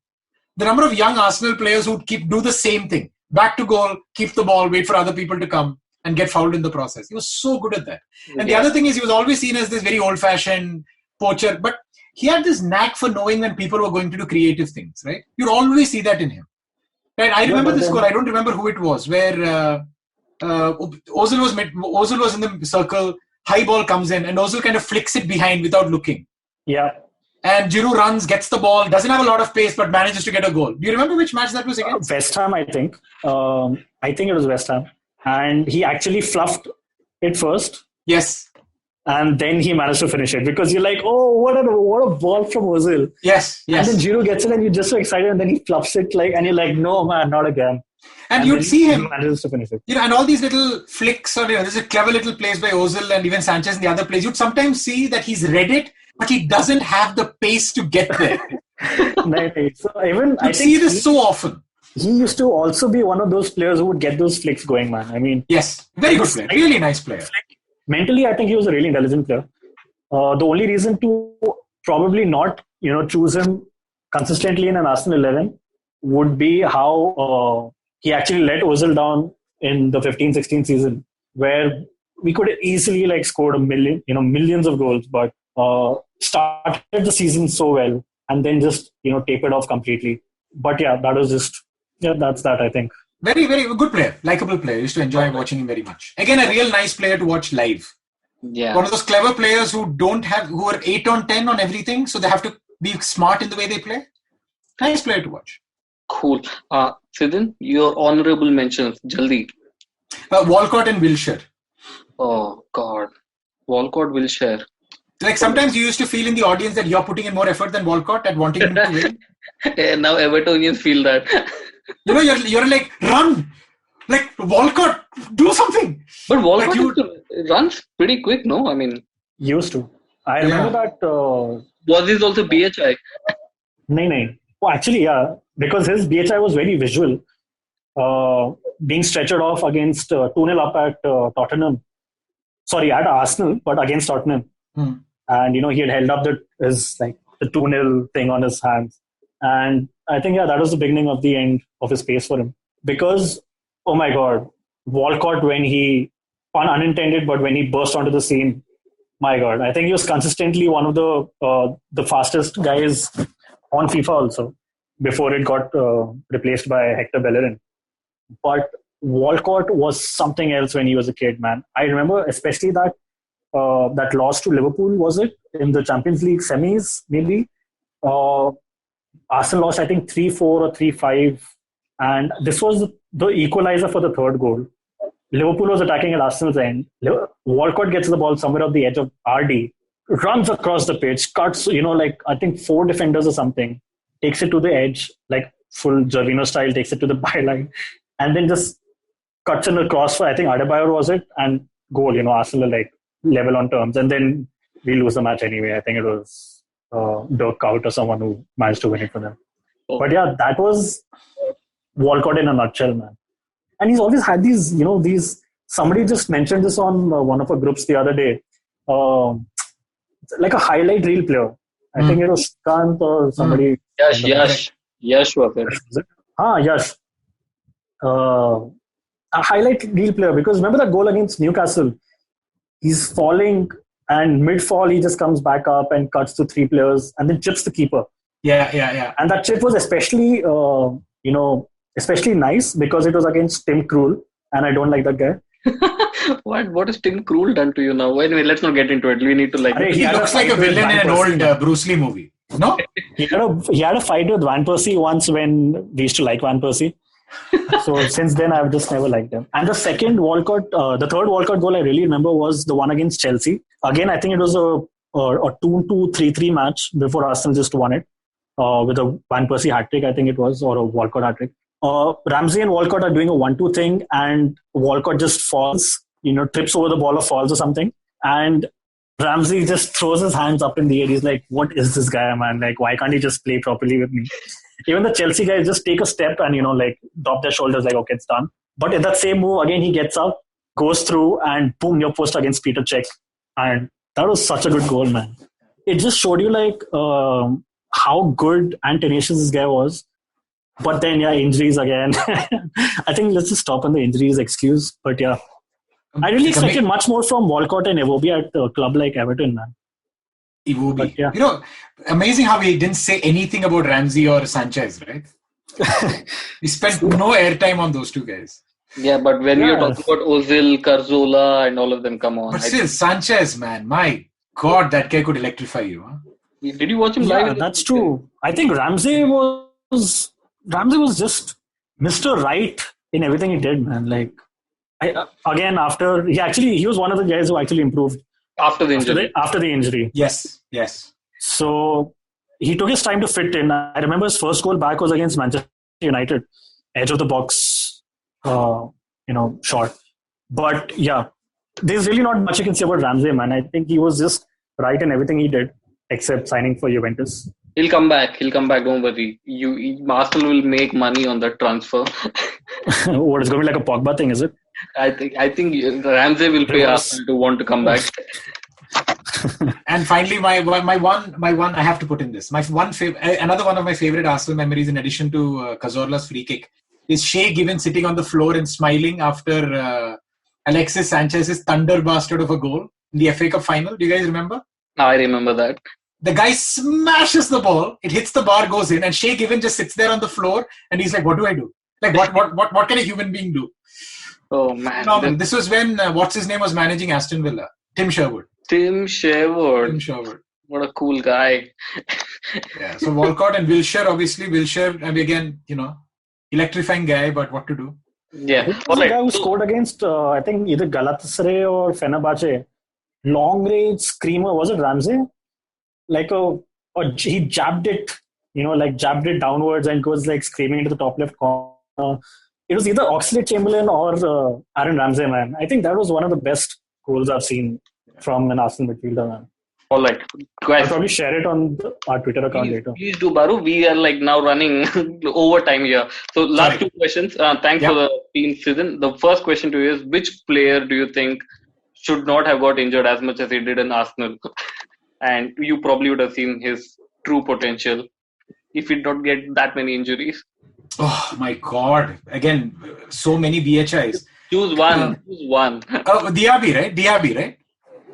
The number of young Arsenal players who would do the same thing. Back to goal, keep the ball, wait for other people to come and get fouled in the process. He was so good at that. And the other thing is he was always seen as this very old-fashioned poacher, but he had this knack for knowing when people were going to do creative things, right? You'd always see that in him. Right? I remember this goal. I don't remember who it was, where Ozil was in the circle, high ball comes in, and Ozil kind of flicks it behind without looking. Yeah. And Giroud runs, gets the ball, doesn't have a lot of pace, but manages to get a goal. Do you remember which match that was against? West Ham, I think. I think it was West Ham. And he actually fluffed it first. Yes. And then he managed to finish it. Because you're like, oh, what a ball from Ozil. Yes. And then Giroud gets it and you're just so excited. And then he fluffs it and you're like, no, man, not again. And you'd see him. He manages to finish it. And all these little flicks, or there's a clever little plays by Ozil and even Sanchez and the other plays. You'd sometimes see that he's read it, but he doesn't have the pace to get there. So I see this so often. He used to also be one of those players who would get those flicks going, man. Yes, very good player. Really nice player. mentally, I think he was a really intelligent player. The only reason to probably not, choose him consistently in an Arsenal 11 would be how he actually let Ozil down in the 15-16 season, where we could easily like scored millions of goals, but started the season so well and then just tapered off completely. But yeah, that was just that's that, I think. Very, very good player, likable player. I used to enjoy watching him very much. Again, a real nice player to watch live. Yeah. One of those clever players who are 8 on 10 on everything, so they have to be smart in the way they play. Nice player to watch. Cool. Sidin, your honorable mentions, Jaldi. Walcott and Wilshere. Oh, God. Walcott, Wilshere. Like sometimes you used to feel in the audience that you're putting in more effort than Walcott at wanting him to win. Now Evertonians feel that. You're like, run! Like, Walcott, do something! But Walcott runs pretty quick, no? I mean... Used to. I remember that... was this also BHI? No. Oh, actually, yeah. Because his BHI was very visual. Being stretched off against 2-0 up at Tottenham. Sorry, at Arsenal, but against Tottenham. And, he had held up the 2-0 thing on his hands. And I think, that was the beginning of the end of his pace for him. Because, oh my God, Walcott, when he, pun unintended, but when he burst onto the scene, my God, I think he was consistently one of the fastest guys on FIFA also, before it got replaced by Hector Bellerin. But Walcott was something else when he was a kid, man. I remember especially that loss to Liverpool, was it? In the Champions League semis, maybe? Arsenal lost, I think, 3-4 or 3-5. And this was the equalizer for the third goal. Liverpool was attacking at Arsenal's end. Walcott gets the ball somewhere off the edge of RD, runs across the pitch, cuts, I think 4 defenders or something, takes it to the edge, like full Gervinho style, takes it to the byline, and then just cuts in the cross for, I think, Adebayor was it, and goal. Arsenal like level on terms. And then we lose the match anyway. I think it was Dirk Kuyt or someone who managed to win it for them. Oh. But yeah, that was Walcott in a nutshell, man. And he's always had these, somebody just mentioned this on one of our groups the other day, like a highlight reel player. I think it was Kant or somebody. Yash was it. Yash. A highlight reel player, because remember that goal against Newcastle? He's falling, and mid-fall he just comes back up and cuts to 3 players and then chips the keeper. Yeah. And that chip was especially, especially nice because it was against Tim Krul, and I don't like that guy. What has Tim Krul done to you now? Anyway, let's not get into it. We need to He looks like a villain in an old Bruce Lee movie. No? He had a fight with Van Persie once when we used to like Van Persie. So since then, I've just never liked him. And the third Walcott goal I really remember was the one against Chelsea. Again, I think it was a 2-2, 3-3 match before Arsenal just won it with a Van Persie hat-trick, I think it was, or a Walcott hat-trick. Ramsey and Walcott are doing a 1-2 thing, and Walcott just falls, trips over the ball or falls or something. And Ramsey just throws his hands up in the air. He's like, what is this guy, man? Like, why can't he just play properly with me? Even the Chelsea guys just take a step and, drop their shoulders like, okay, it's done. But in that same move, again, he gets up, goes through, and boom, near post against Peter Cech. And that was such a good goal, man. It just showed you, how good and tenacious this guy was. But then, injuries again. I think let's just stop on the injuries excuse. But yeah, I really expected much more from Walcott and Iwobi at a club like Everton, man. Iwobi. Yeah. Amazing how he didn't say anything about Ramsey or Sanchez, right? He spent no airtime on those 2 guys. Yeah, but when you're talking about Ozil, Cazorla, and all of them, come on. But still, Sanchez, man, my God, that guy could electrify you. Huh? Did you watch him live? Yeah, that's true. I think Ramsey was just Mr. Right in everything he did, man. Like, after he was one of the guys who actually improved after the injury. After the injury. Yes. So he took his time to fit in. I remember his first goal back was against Manchester United, edge of the box, shot. But yeah, there's really not much you can say about Ramsey, man. I think he was just right in everything he did, except signing for Juventus. He'll come back. Don't worry. Arsenal will make money on that transfer. What, it's going to be like a Pogba thing, is it? I think Ramsey will pay Arsenal to want to come back. And finally, my one I have to put in this. Another one of my favorite Arsenal memories, in addition to Cazorla's free kick, is Shea Given sitting on the floor and smiling after Alexis Sanchez's thunder bastard of a goal in the FA Cup final. Do you guys remember? I remember that. The guy smashes the ball, it hits the bar, goes in, and Shea Given just sits there on the floor and he's like, what do I do? Like, what can a human being do? Oh, man. Phenomenal. This was when, what's his name was managing Aston Villa? Tim Sherwood. What a cool guy. Yeah, so Walcott and Wilshere, obviously. Wilshere, and again, electrifying guy, but what to do? Yeah. Who was the guy who scored against, I think, either Galatasaray or Fenerbahce? Long range screamer. Was it Ramsey? He jabbed it, jabbed it downwards and goes like screaming into the top left corner. It was either Oxlade-Chamberlain or Aaron Ramsey, man. I think that was one of the best goals I've seen from an Arsenal midfielder, man. All right, guys. I'll probably share it on our Twitter account later. Please do, Baru. We are now running overtime here. So last two questions. Thanks for the team season. The first question to you is, which player do you think should not have got injured as much as he did in Arsenal? And you probably would have seen his true potential if he did not get that many injuries. Oh my God! Again, so many BHIs. Choose one. Diaby, right? Absolutely.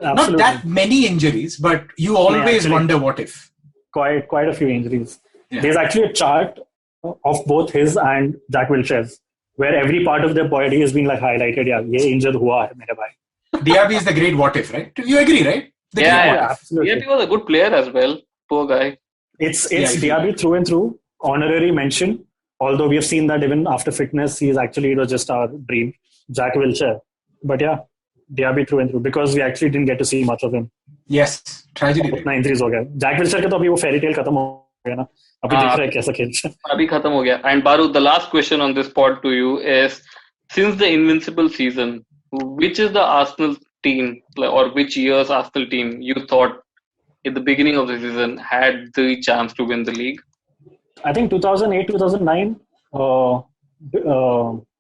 Not that many injuries, but you always wonder what if. Quite a few injuries. Yeah. There's actually a chart of both his and Jack Wilshere's where every part of their body has been highlighted. Yeah, ye injured hua hai mere bhai. Diaby is the great what if, right? You agree, right? Absolutely. Diaby was a good player as well. Poor guy. It's Diaby through and through. Honorary mention. Although we have seen that even after fitness, it was just our dream. Jack Wilshere. But yeah, Diaby through and through, because we actually didn't get to see much of him. Yes, tragedy. Injuries हो गया. Jack Wilshere का तो अभी वो fairy tale खत्म हो गया ना. अभी देख रहे हैं कैसा खेलता है. अभी खत्म हो गया. And Baru, the last question on this pod to you is, since the Invincible season, which is the Arsenal team, or which year's Arsenal team you thought at the beginning of the season had the chance to win the league? I think 2008, 2009,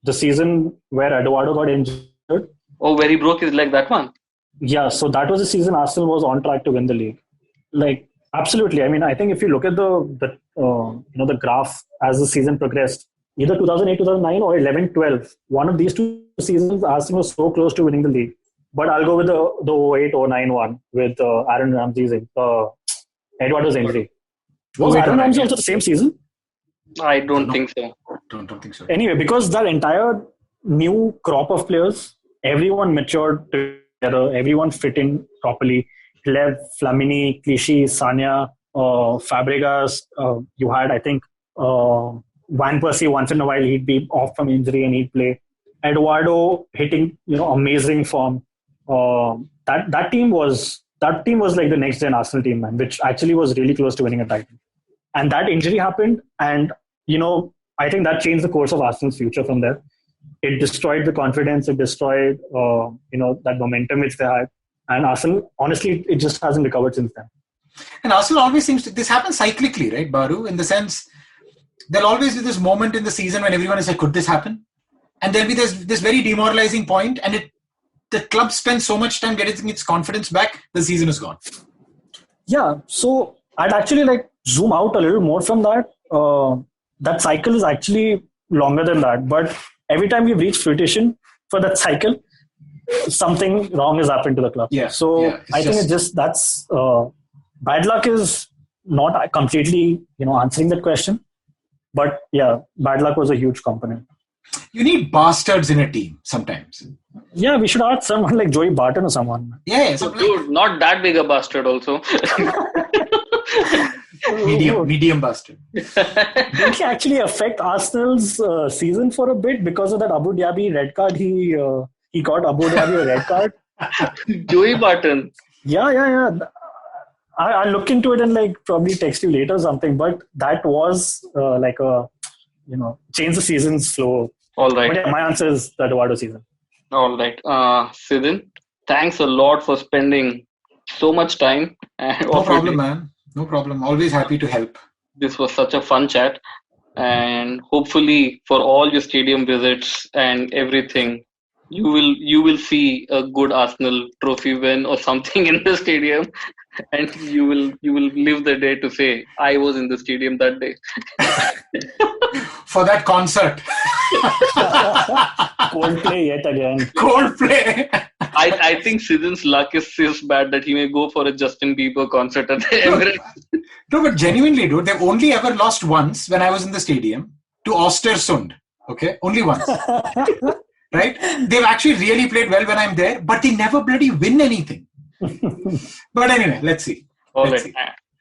the season where Eduardo got injured. Oh, where he broke his leg, that one? Yeah, so that was the season Arsenal was on track to win the league. Absolutely. I mean, I think if you look at the graph as the season progressed, either 2008, 2009 or 11, 12, one of these two seasons, Arsenal was so close to winning the league. But I'll go with the 08, 09 one with Aaron Ramsey's, Eduardo's injury. Was Aaron Ramsey also the same season? I don't think so. Don't think so. Anyway, because that entire new crop of players, everyone matured together, everyone fit in properly. Clev, Flamini, Clichy, Sanya, Fabregas. You had, I think, Van Persie once in a while he'd be off from injury and he'd play. Eduardo hitting, amazing form. That team was like the next gen Arsenal team, man, which actually was really close to winning a title. And that injury happened, and I think that changed the course of Arsenal's future from there. It destroyed the confidence. It destroyed that momentum which they had. And Arsenal, honestly, it just hasn't recovered since then. And Arsenal always seems to, this happens cyclically, right, Baru? In the sense, there'll always be this moment in the season when everyone is like, could this happen? And there'll be this very demoralizing point, and the club spends so much time getting its confidence back, the season is gone. Yeah, so I'd actually zoom out a little more from that. That cycle is actually longer than that. But every time we've reached fruition for that cycle, something wrong has happened to the club. Yeah. So I think it's just that's bad luck is not completely answering that question. But yeah, bad luck was a huge component. You need bastards in a team sometimes. Yeah, we should ask someone like Joey Barton or someone. Yeah, dude, not that big a bastard also. medium bastard. Did he actually affect Arsenal's season for a bit because of that Abu Dhabi red card? He got Abu Dhabi a red card. Joey Barton. Yeah. I'll look into it and probably text you later or something. But that was change the season's flow. All right. But yeah, my answer is the Eduardo season. All right. Sidin, thanks a lot for spending so much time. No problem, man. No problem. Always happy to help. This was such a fun chat. And hopefully for all your stadium visits and everything, you will see a good Arsenal trophy win or something in the stadium, and you will live the day to say, I was in the stadium that day. For that concert. Coldplay yet again. Coldplay. I think Sidin's luck is bad that he may go for a Justin Bieber concert at the Emirates. No, but genuinely, dude, they've only ever lost once when I was in the stadium to Östersund. Okay? Only once. Right? They've actually really played well when I'm there, but they never bloody win anything. But anyway, let's see. All right.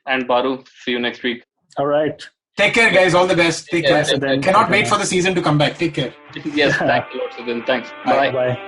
And Baru, see you next week. All right. Take care, guys. All the best. Take care. Then. Cannot wait for the season to come back. Take care. Yes, thanks a lot, Sidin. Thanks. Bye. Bye.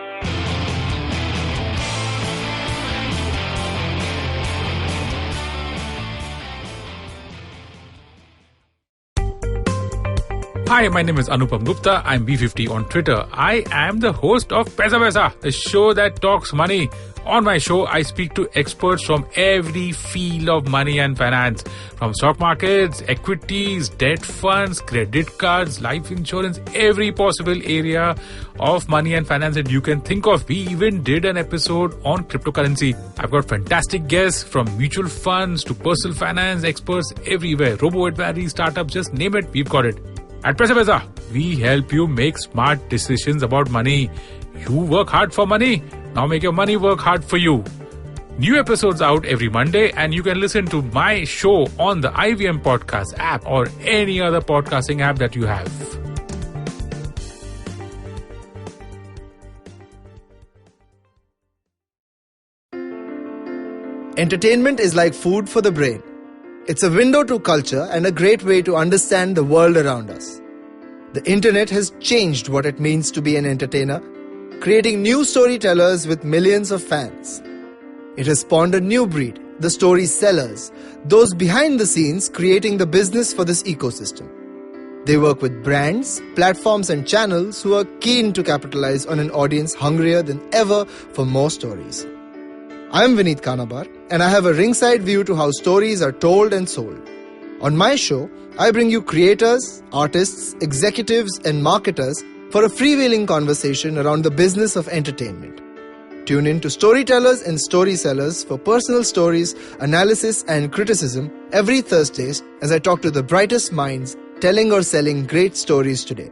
Hi, my name is Anupam Gupta. I'm B50 on Twitter. I am the host of Paisa Vaisa, the show that talks money. On my show, I speak to experts from every field of money and finance, from stock markets, equities, debt funds, credit cards, life insurance, every possible area of money and finance that you can think of. We even did an episode on cryptocurrency. I've got fantastic guests from mutual funds to personal finance experts everywhere. Robo-advisory, startups, just name it, we've got it. At Paisa Vaisa, we help you make smart decisions about money. You work hard for money. Now make your money work hard for you. New episodes out every Monday, and you can listen to my show on the IVM Podcast app or any other podcasting app that you have. Entertainment is like food for the brain. It's a window to culture and a great way to understand the world around us. The internet has changed what it means to be an entertainer, creating new storytellers with millions of fans. It has spawned a new breed, the story sellers, those behind the scenes creating the business for this ecosystem. They work with brands, platforms and channels who are keen to capitalize on an audience hungrier than ever for more stories. I'm Vineet Kanabar, and I have a ringside view to how stories are told and sold. On my show, I bring you creators, artists, executives, and marketers for a freewheeling conversation around the business of entertainment. Tune in to Storytellers and Story Sellers for personal stories, analysis, and criticism every Thursdays as I talk to the brightest minds telling or selling great stories today.